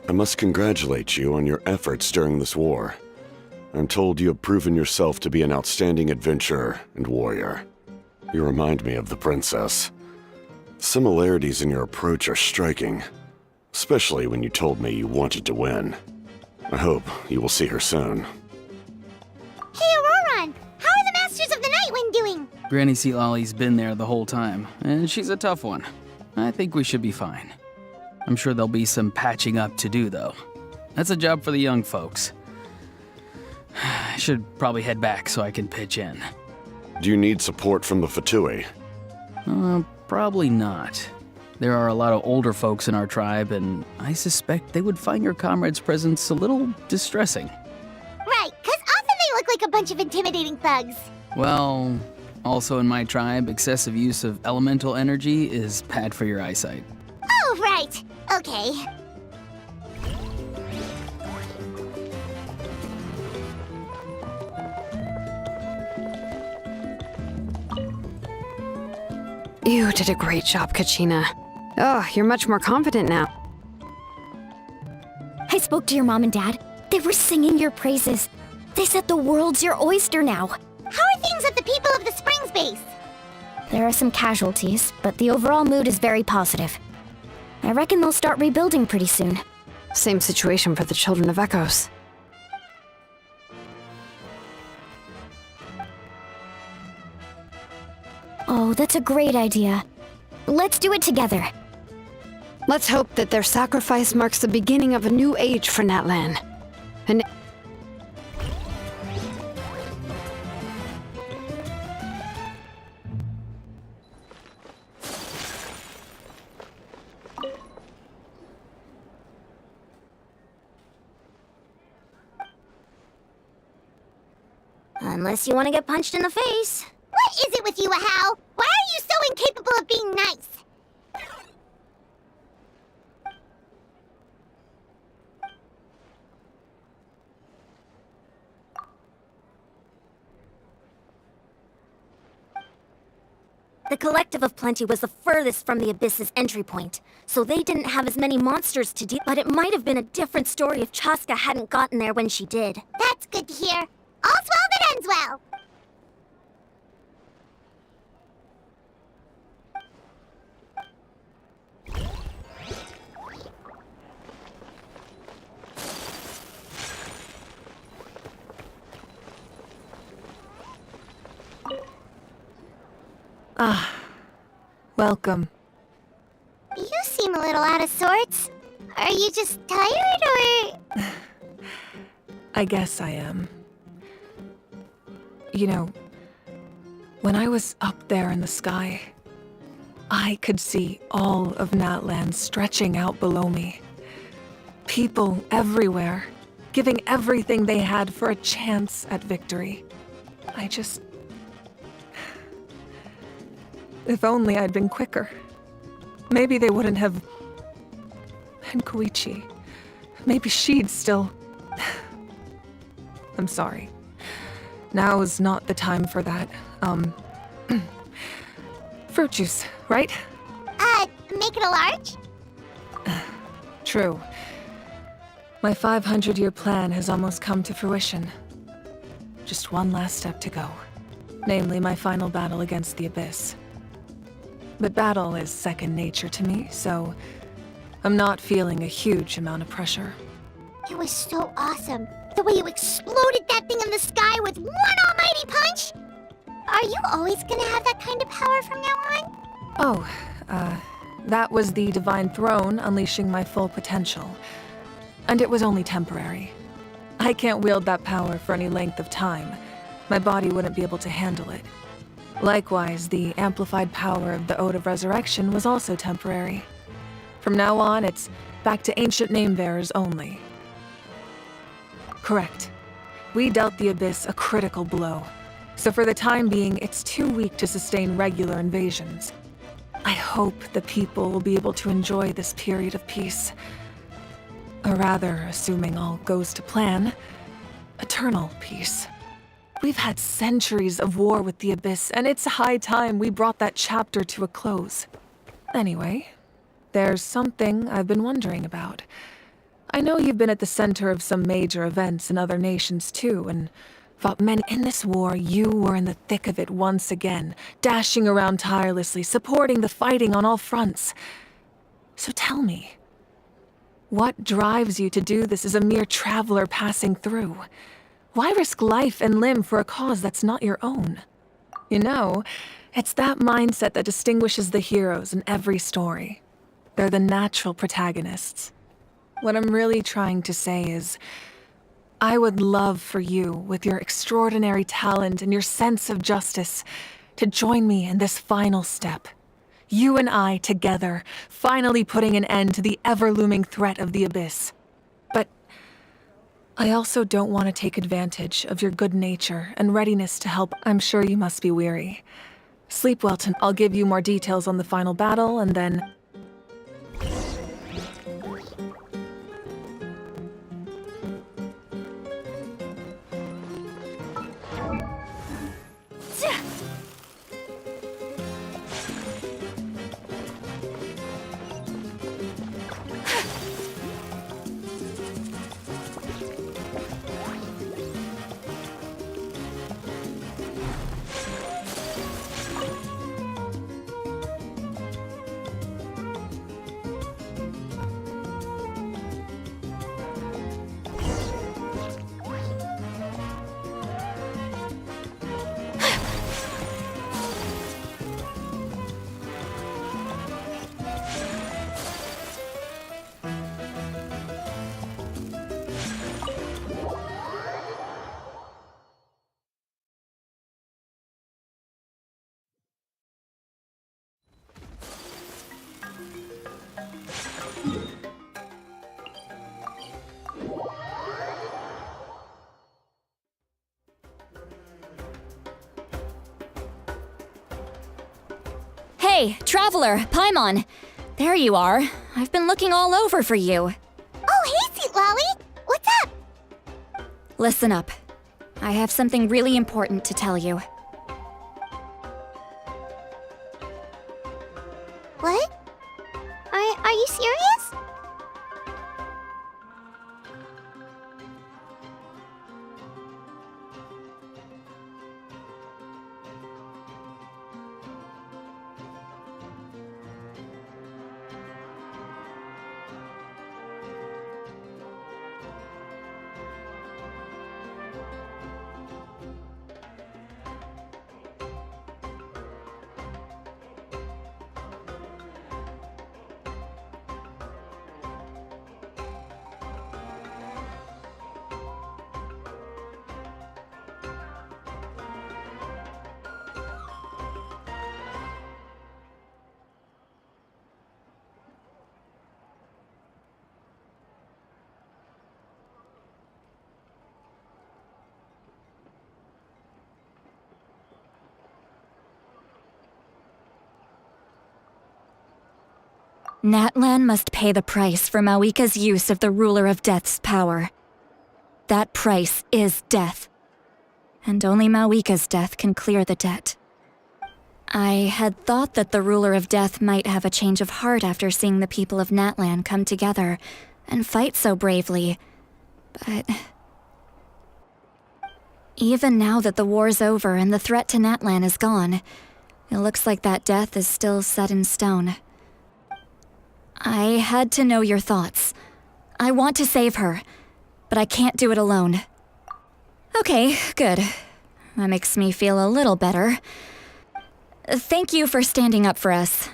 I must congratulate you on your efforts during this war. I'm told you have proven yourself to be an outstanding adventurer and warrior. You remind me of the princess. Similarities in your approach are striking, especially when you told me you wanted to win. I hope you will see her soon. Hey, Auroron! How are the Masters of the Nightwind doing? Granny Sealolly's been there the whole time, and she's a tough one. I think we should be fine. I'm sure there'll be some patching up to do, though. That's a job for the young folks. I should probably head back so I can pitch in. Do you need support from the Fatui? Probably not. There are a lot of older folks in our tribe, and I suspect they would find your comrade's presence a little distressing. Right, 'cause often they look like a bunch of intimidating thugs. Well, also in my tribe, excessive use of elemental energy is bad for your eyesight. Oh, right. Okay. You did a great job, Kachina. Oh, you're much more confident now. I spoke to your mom and dad. They were singing your praises. They said the world's your oyster now. How are things at the People of the Springs base? There are some casualties, but the overall mood is very positive. I reckon they'll start rebuilding pretty soon. Same situation for the Children of Echoes. Oh, that's a great idea. Let's do it together. Let's hope that their sacrifice marks the beginning of a new age for Natlan. And Unless you want to get punched in the face. What is it with you, Hal? Why are you so incapable of being nice? The Collective of Plenty was the furthest from the Abyss's entry point, so they didn't have as many monsters to deal. But it might have been a different story if Chaska hadn't gotten there when she did. That's good to hear. All's well that ends well. Ah, welcome. You seem a little out of sorts. Are you just tired, or...? I guess I am. You know, when I was up there in the sky, I could see all of Natlan stretching out below me. People everywhere, giving everything they had for a chance at victory. If only I'd been quicker. Maybe they wouldn't have... And Koichi. Maybe she'd still... I'm sorry. Now is not the time for that. Fruit juice, right? Make it a large? True. My 500-year plan has almost come to fruition. Just one last step to go. Namely, my final battle against the Abyss. But battle is second nature to me, so I'm not feeling a huge amount of pressure. It was so awesome. The way you exploded that thing in the sky with one almighty punch! Are you always gonna have that kind of power from now on? Oh, that was the Divine Throne unleashing my full potential. And it was only temporary. I can't wield that power for any length of time. My body wouldn't be able to handle it. Likewise, the amplified power of the Ode of Resurrection was also temporary. From now on, it's back to ancient name-bearers only. Correct. We dealt the Abyss a critical blow, so for the time being, it's too weak to sustain regular invasions. I hope the people will be able to enjoy this period of peace. Or rather, assuming all goes to plan, eternal peace. We've had centuries of war with the Abyss, and it's high time we brought that chapter to a close. Anyway, there's something I've been wondering about. I know you've been at the center of some major events in other nations too, and fought many. In this war, you were in the thick of it once again, dashing around tirelessly, supporting the fighting on all fronts. So tell me, what drives you to do this as a mere traveler passing through? Why risk life and limb for a cause that's not your own? You know, it's that mindset that distinguishes the heroes in every story. They're the natural protagonists. What I'm really trying to say is, I would love for you, with your extraordinary talent and your sense of justice, to join me in this final step. You and I together, finally putting an end to the ever-looming threat of the Abyss. But I also don't want to take advantage of your good nature and readiness to help. I'm sure you must be weary. Sleep well tonight. I'll give you more details on the final battle, and then... Hey, Traveler, Paimon. There you are. I've been looking all over for you. Oh, hey, Sweet Lolly! What's up? Listen up. I have something really important to tell you. What? Are you serious? Natlan must pay the price for Mawika's use of the Ruler of Death's power. That price is death. And only Mawika's death can clear the debt. I had thought that the Ruler of Death might have a change of heart after seeing the people of Natlan come together and fight so bravely, but... Even now that the war's over and the threat to Natlan is gone, it looks like that death is still set in stone. I had to know your thoughts. I want to save her, but I can't do it alone. Okay, good. That makes me feel a little better. Thank you for standing up for us.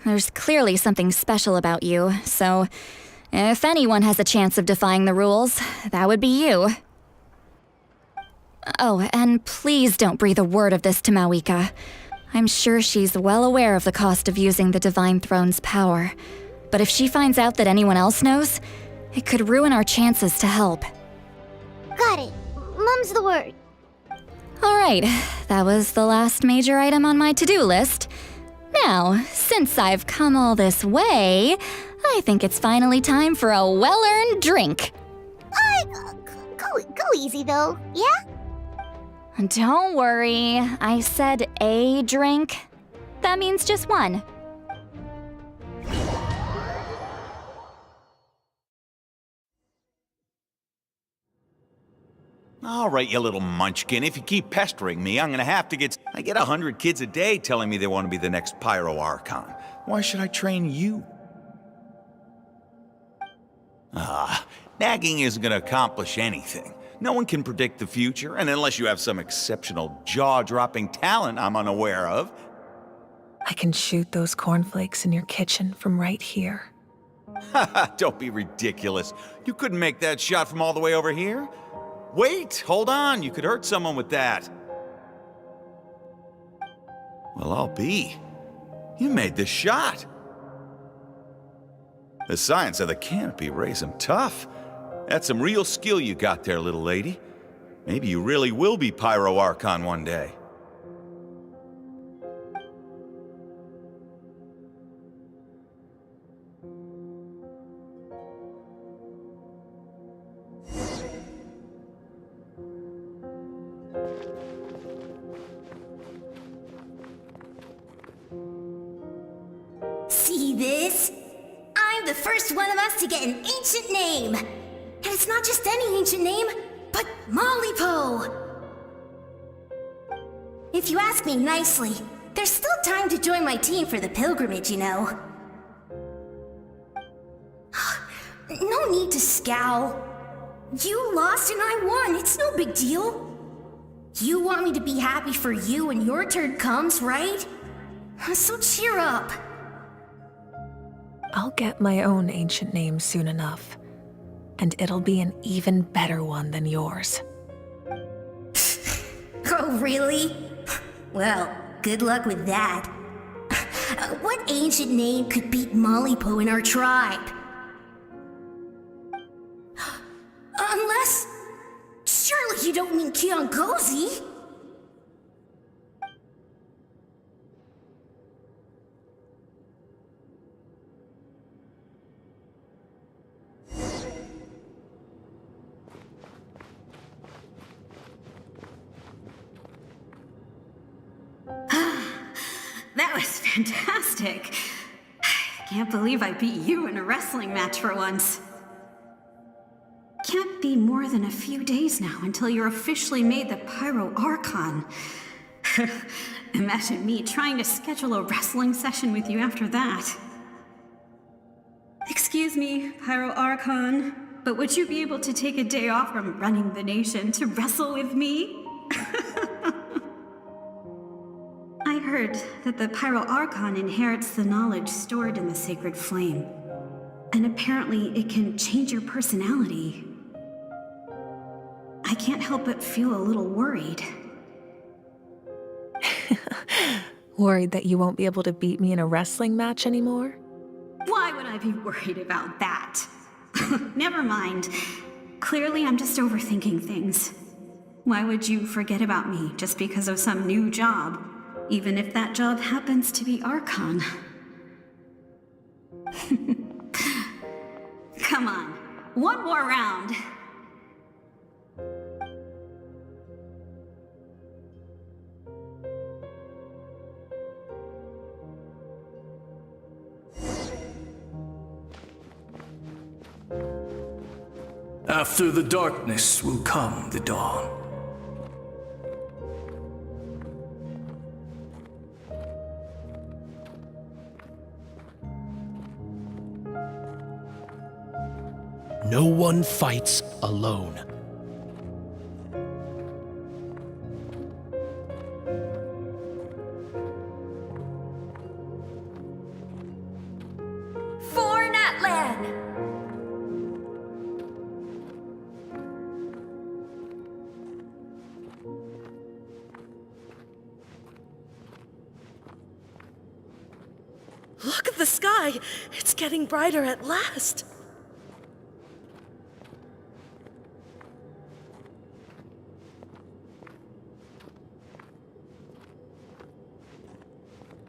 There's clearly something special about you, so if anyone has a chance of defying the rules, that would be you. Oh, and please don't breathe a word of this to Mawika. I'm sure she's well aware of the cost of using the Divine Throne's power. But if she finds out that anyone else knows, it could ruin our chances to help. Got it. Mum's the word. All right, that was the last major item on my to-do list. Now, since I've come all this way, I think it's finally time for a well-earned drink. Go easy though, yeah? Don't worry, I said a drink. That means just one. All right, you little munchkin. If you keep pestering me, I'm gonna have to get... I get 100 kids a day telling me they want to be the next Pyro Archon. Why should I train you? Nagging isn't gonna accomplish anything. No one can predict the future, and unless you have some exceptional jaw-dropping talent I'm unaware of... I can shoot those cornflakes in your kitchen from right here. Haha, don't be ridiculous. You couldn't make that shot from all the way over here? Wait, hold on, you could hurt someone with that. Well, I'll be. You made this shot. The science of the canopy raised him tough. That's some real skill you got there, little lady. Maybe you really will be Pyro Archon one day. See this? I'm the first one of us to get an ancient name. And it's not just any ancient name, but Malipo. If you ask me nicely, there's still time to join my team for the pilgrimage, you know. No need to scowl. You lost and I won, it's no big deal. You want me to be happy for you when your turn comes, right? So cheer up. I'll get my own ancient name soon enough. And it'll be an even better one than yours. Oh, really? Well, good luck with that. What ancient name could beat Malipo in our tribe? Unless... surely you don't mean Kiangozi? was fantastic. Can't believe I beat you in a wrestling match for once. Can't be more than a few days now until you're officially made the Pyro Archon. Imagine me trying to schedule a wrestling session with you after that. Excuse me, Pyro Archon, but would you be able to take a day off from running the nation to wrestle with me? I heard that the Pyro Archon inherits the knowledge stored in the sacred flame. And apparently it can change your personality. I can't help but feel a little worried. Worried that you won't be able to beat me in a wrestling match anymore? Why would I be worried about that? Never mind. Clearly I'm just overthinking things. Why would you forget about me just because of some new job? Even if that job happens to be Archon. Come on, one more round. After the darkness will come the dawn. No one fights alone. For Natlan! Look at the sky! It's getting brighter at last!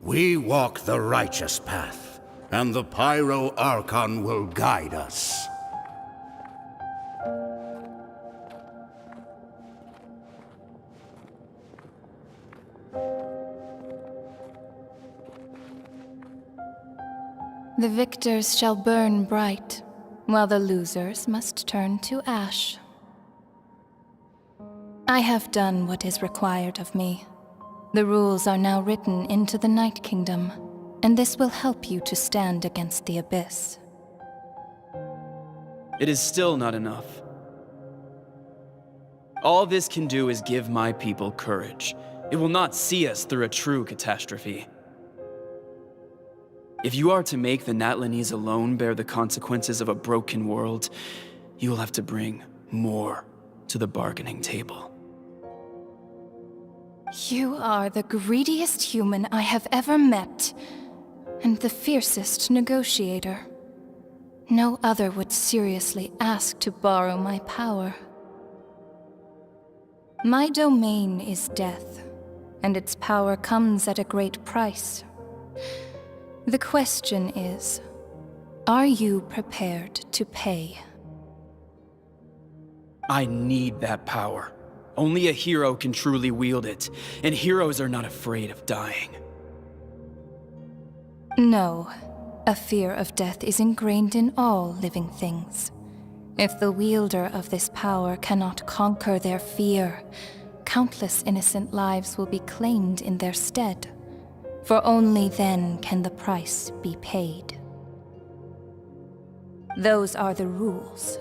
We walk the righteous path, and the Pyro Archon will guide us. The victors shall burn bright, while the losers must turn to ash. I have done what is required of me. The rules are now written into the Night Kingdom, and this will help you to stand against the Abyss. It is still not enough. All this can do is give my people courage. It will not see us through a true catastrophe. If you are to make the Natlanese alone bear the consequences of a broken world, you will have to bring more to the bargaining table. You are the greediest human I have ever met, and the fiercest negotiator. No other would seriously ask to borrow my power. My domain is death, and its power comes at a great price. The question is, are you prepared to pay? I need that power. Only a hero can truly wield it, and heroes are not afraid of dying. No, a fear of death is ingrained in all living things. If the wielder of this power cannot conquer their fear, countless innocent lives will be claimed in their stead, for only then can the price be paid. Those are the rules.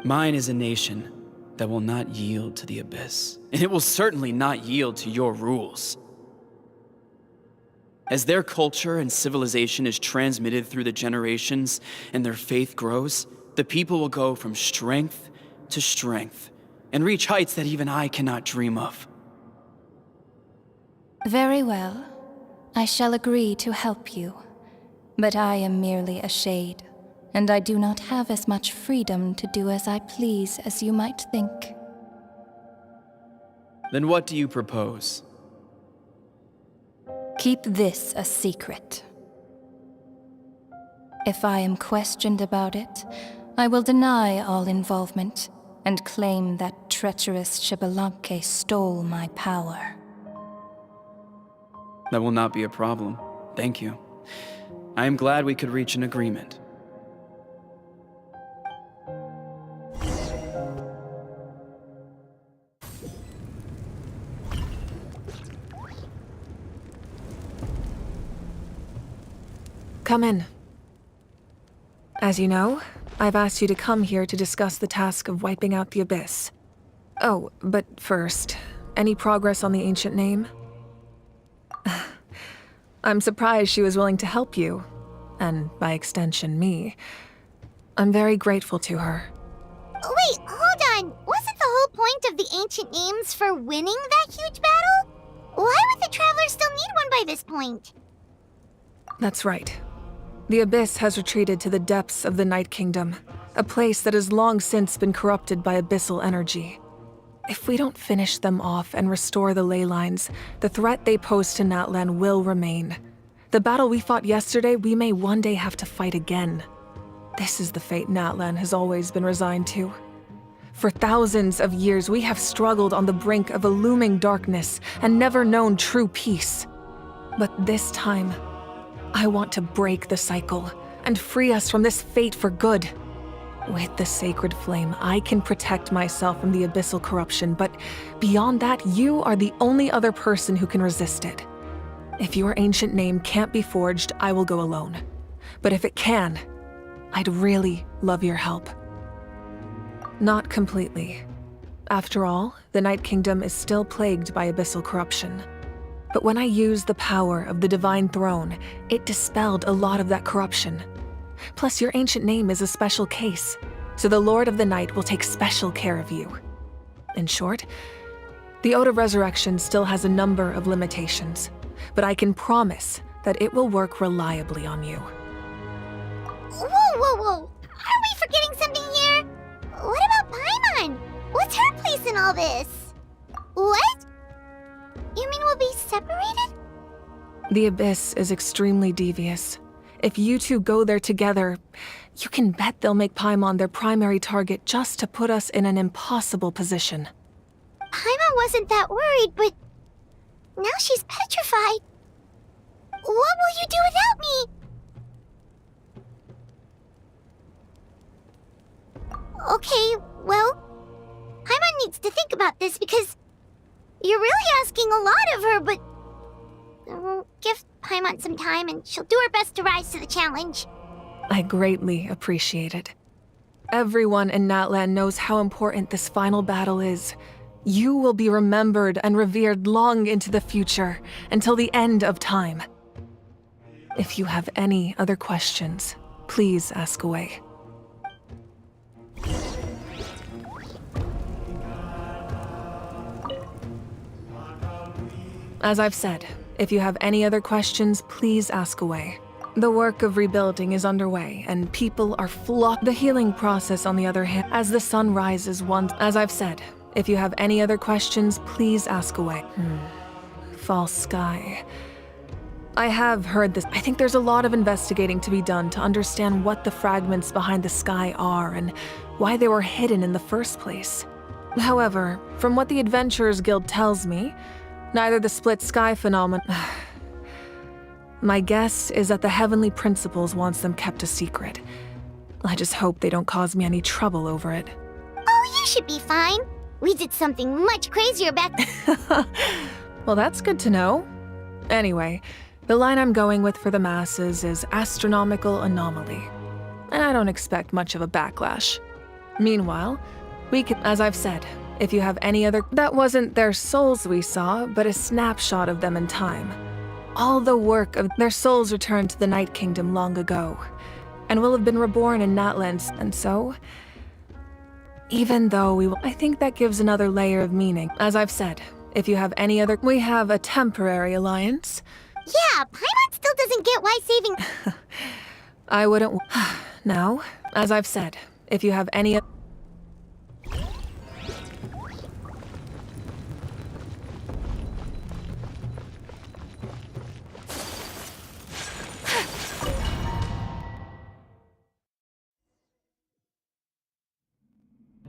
Mine is a nation that will not yield to the Abyss, and it will certainly not yield to your rules. As their culture and civilization is transmitted through the generations and their faith grows, the people will go from strength to strength and reach heights that even I cannot dream of. Very well. I shall agree to help you. But I am merely a shade, and I do not have as much freedom to do as I please as you might think. Then what do you propose? Keep this a secret. If I am questioned about it, I will deny all involvement and claim that treacherous Xbalanque stole my power. That will not be a problem. Thank you. I am glad we could reach an agreement. Come in. As you know, I've asked you to come here to discuss the task of wiping out the Abyss. Oh, but first, any progress on the ancient name? I'm surprised she was willing to help you, and by extension, me. I'm very grateful to her. Wait, hold on. Wasn't the whole point of the ancient names for winning that huge battle? Why would the Travelers still need one by this point? That's right. The Abyss has retreated to the depths of the Night Kingdom, a place that has long since been corrupted by abyssal energy. If we don't finish them off and restore the ley lines, the threat they pose to Natlan will remain. The battle we fought yesterday, we may one day have to fight again. This is the fate Natlan has always been resigned to. For thousands of years, we have struggled on the brink of a looming darkness and never known true peace. But this time, I want to break the cycle and free us from this fate for good. With the sacred flame, I can protect myself from the abyssal corruption, but beyond that, you are the only other person who can resist it. If your ancient name can't be forged, I will go alone. But if it can, I'd really love your help. Not completely. After all, the Night Kingdom is still plagued by abyssal corruption. But when I used the power of the Divine Throne, it dispelled a lot of that corruption. Plus, your ancient name is a special case, so the Lord of the Night will take special care of you. In short, the Ode of Resurrection still has a number of limitations, but I can promise that it will work reliably on you. Whoa. Are we forgetting something here? What about Paimon? What's her place in all this? What? You mean we'll be separated? The Abyss is extremely devious. If you two go there together, you can bet they'll make Paimon their primary target just to put us in an impossible position. Paimon wasn't that worried, but now she's petrified. What will you do without me? Okay, well, Paimon needs to think about this because you're really asking a lot of her, but we'll give Paimon some time and she'll do her best to rise to the challenge. I greatly appreciate it. Everyone in Natlan knows how important this final battle is. You will be remembered and revered long into the future, until the end of time. If you have any other questions, please ask away. As I've said, if you have any other questions, please ask away. The work of rebuilding is underway, and people are flocking. The healing process, on the other hand, as the sun rises once. As I've said, if you have any other questions, please ask away. False sky. I have heard this. I think there's a lot of investigating to be done to understand what the fragments behind the sky are and why they were hidden in the first place. However, from what the Adventurers Guild tells me, neither the split sky phenomenon. My guess is that the Heavenly Principles wants them kept a secret. I just hope they don't cause me any trouble over it. Oh, you should be fine. We did something much crazier back. Well, that's good to know. Anyway, the line I'm going with for the masses is astronomical anomaly. And I don't expect much of a backlash. Meanwhile, we can, as I've said, if you have any other. That wasn't their souls we saw, but a snapshot of them in time. All the work of their souls returned to the Night Kingdom long ago, and will have been reborn in Natlands, and so, even though we will, I think that gives another layer of meaning. As I've said, if you have any other, we have a temporary alliance. Yeah, Pyron still doesn't get why saving. I wouldn't. Now, as I've said, if you have any.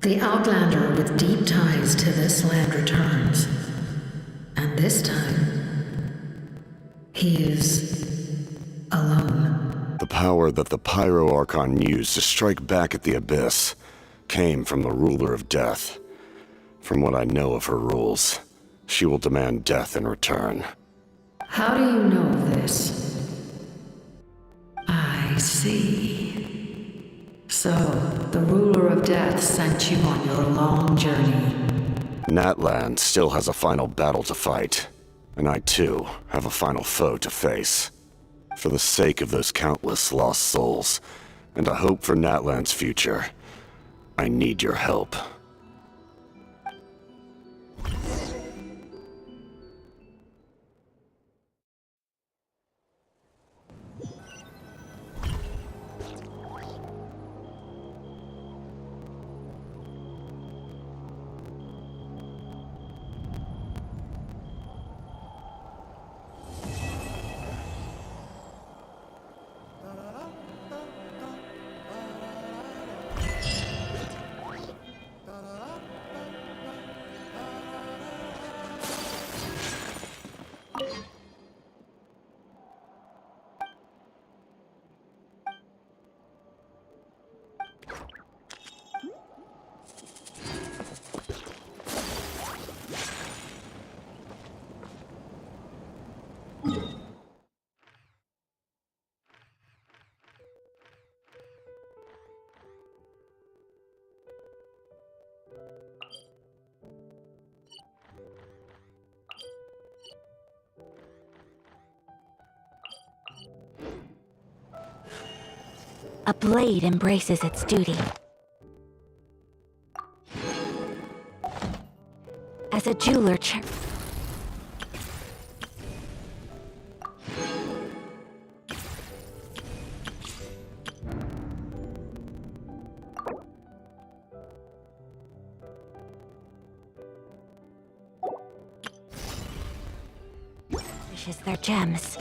The Outlander with deep ties to this land returns. And this time, He is alone. The power that the Pyro Archon used to strike back at the Abyss came from the ruler of death. From what I know of her rules, she will demand death in return. How do you know this? I see. So, the ruler of death sent you on your long journey. Natlan still has a final battle to fight, and I too have a final foe to face. For the sake of those countless lost souls, and a hope for Natlan's future, I need your help. A blade embraces its duty. As a jeweler cherishes their gems.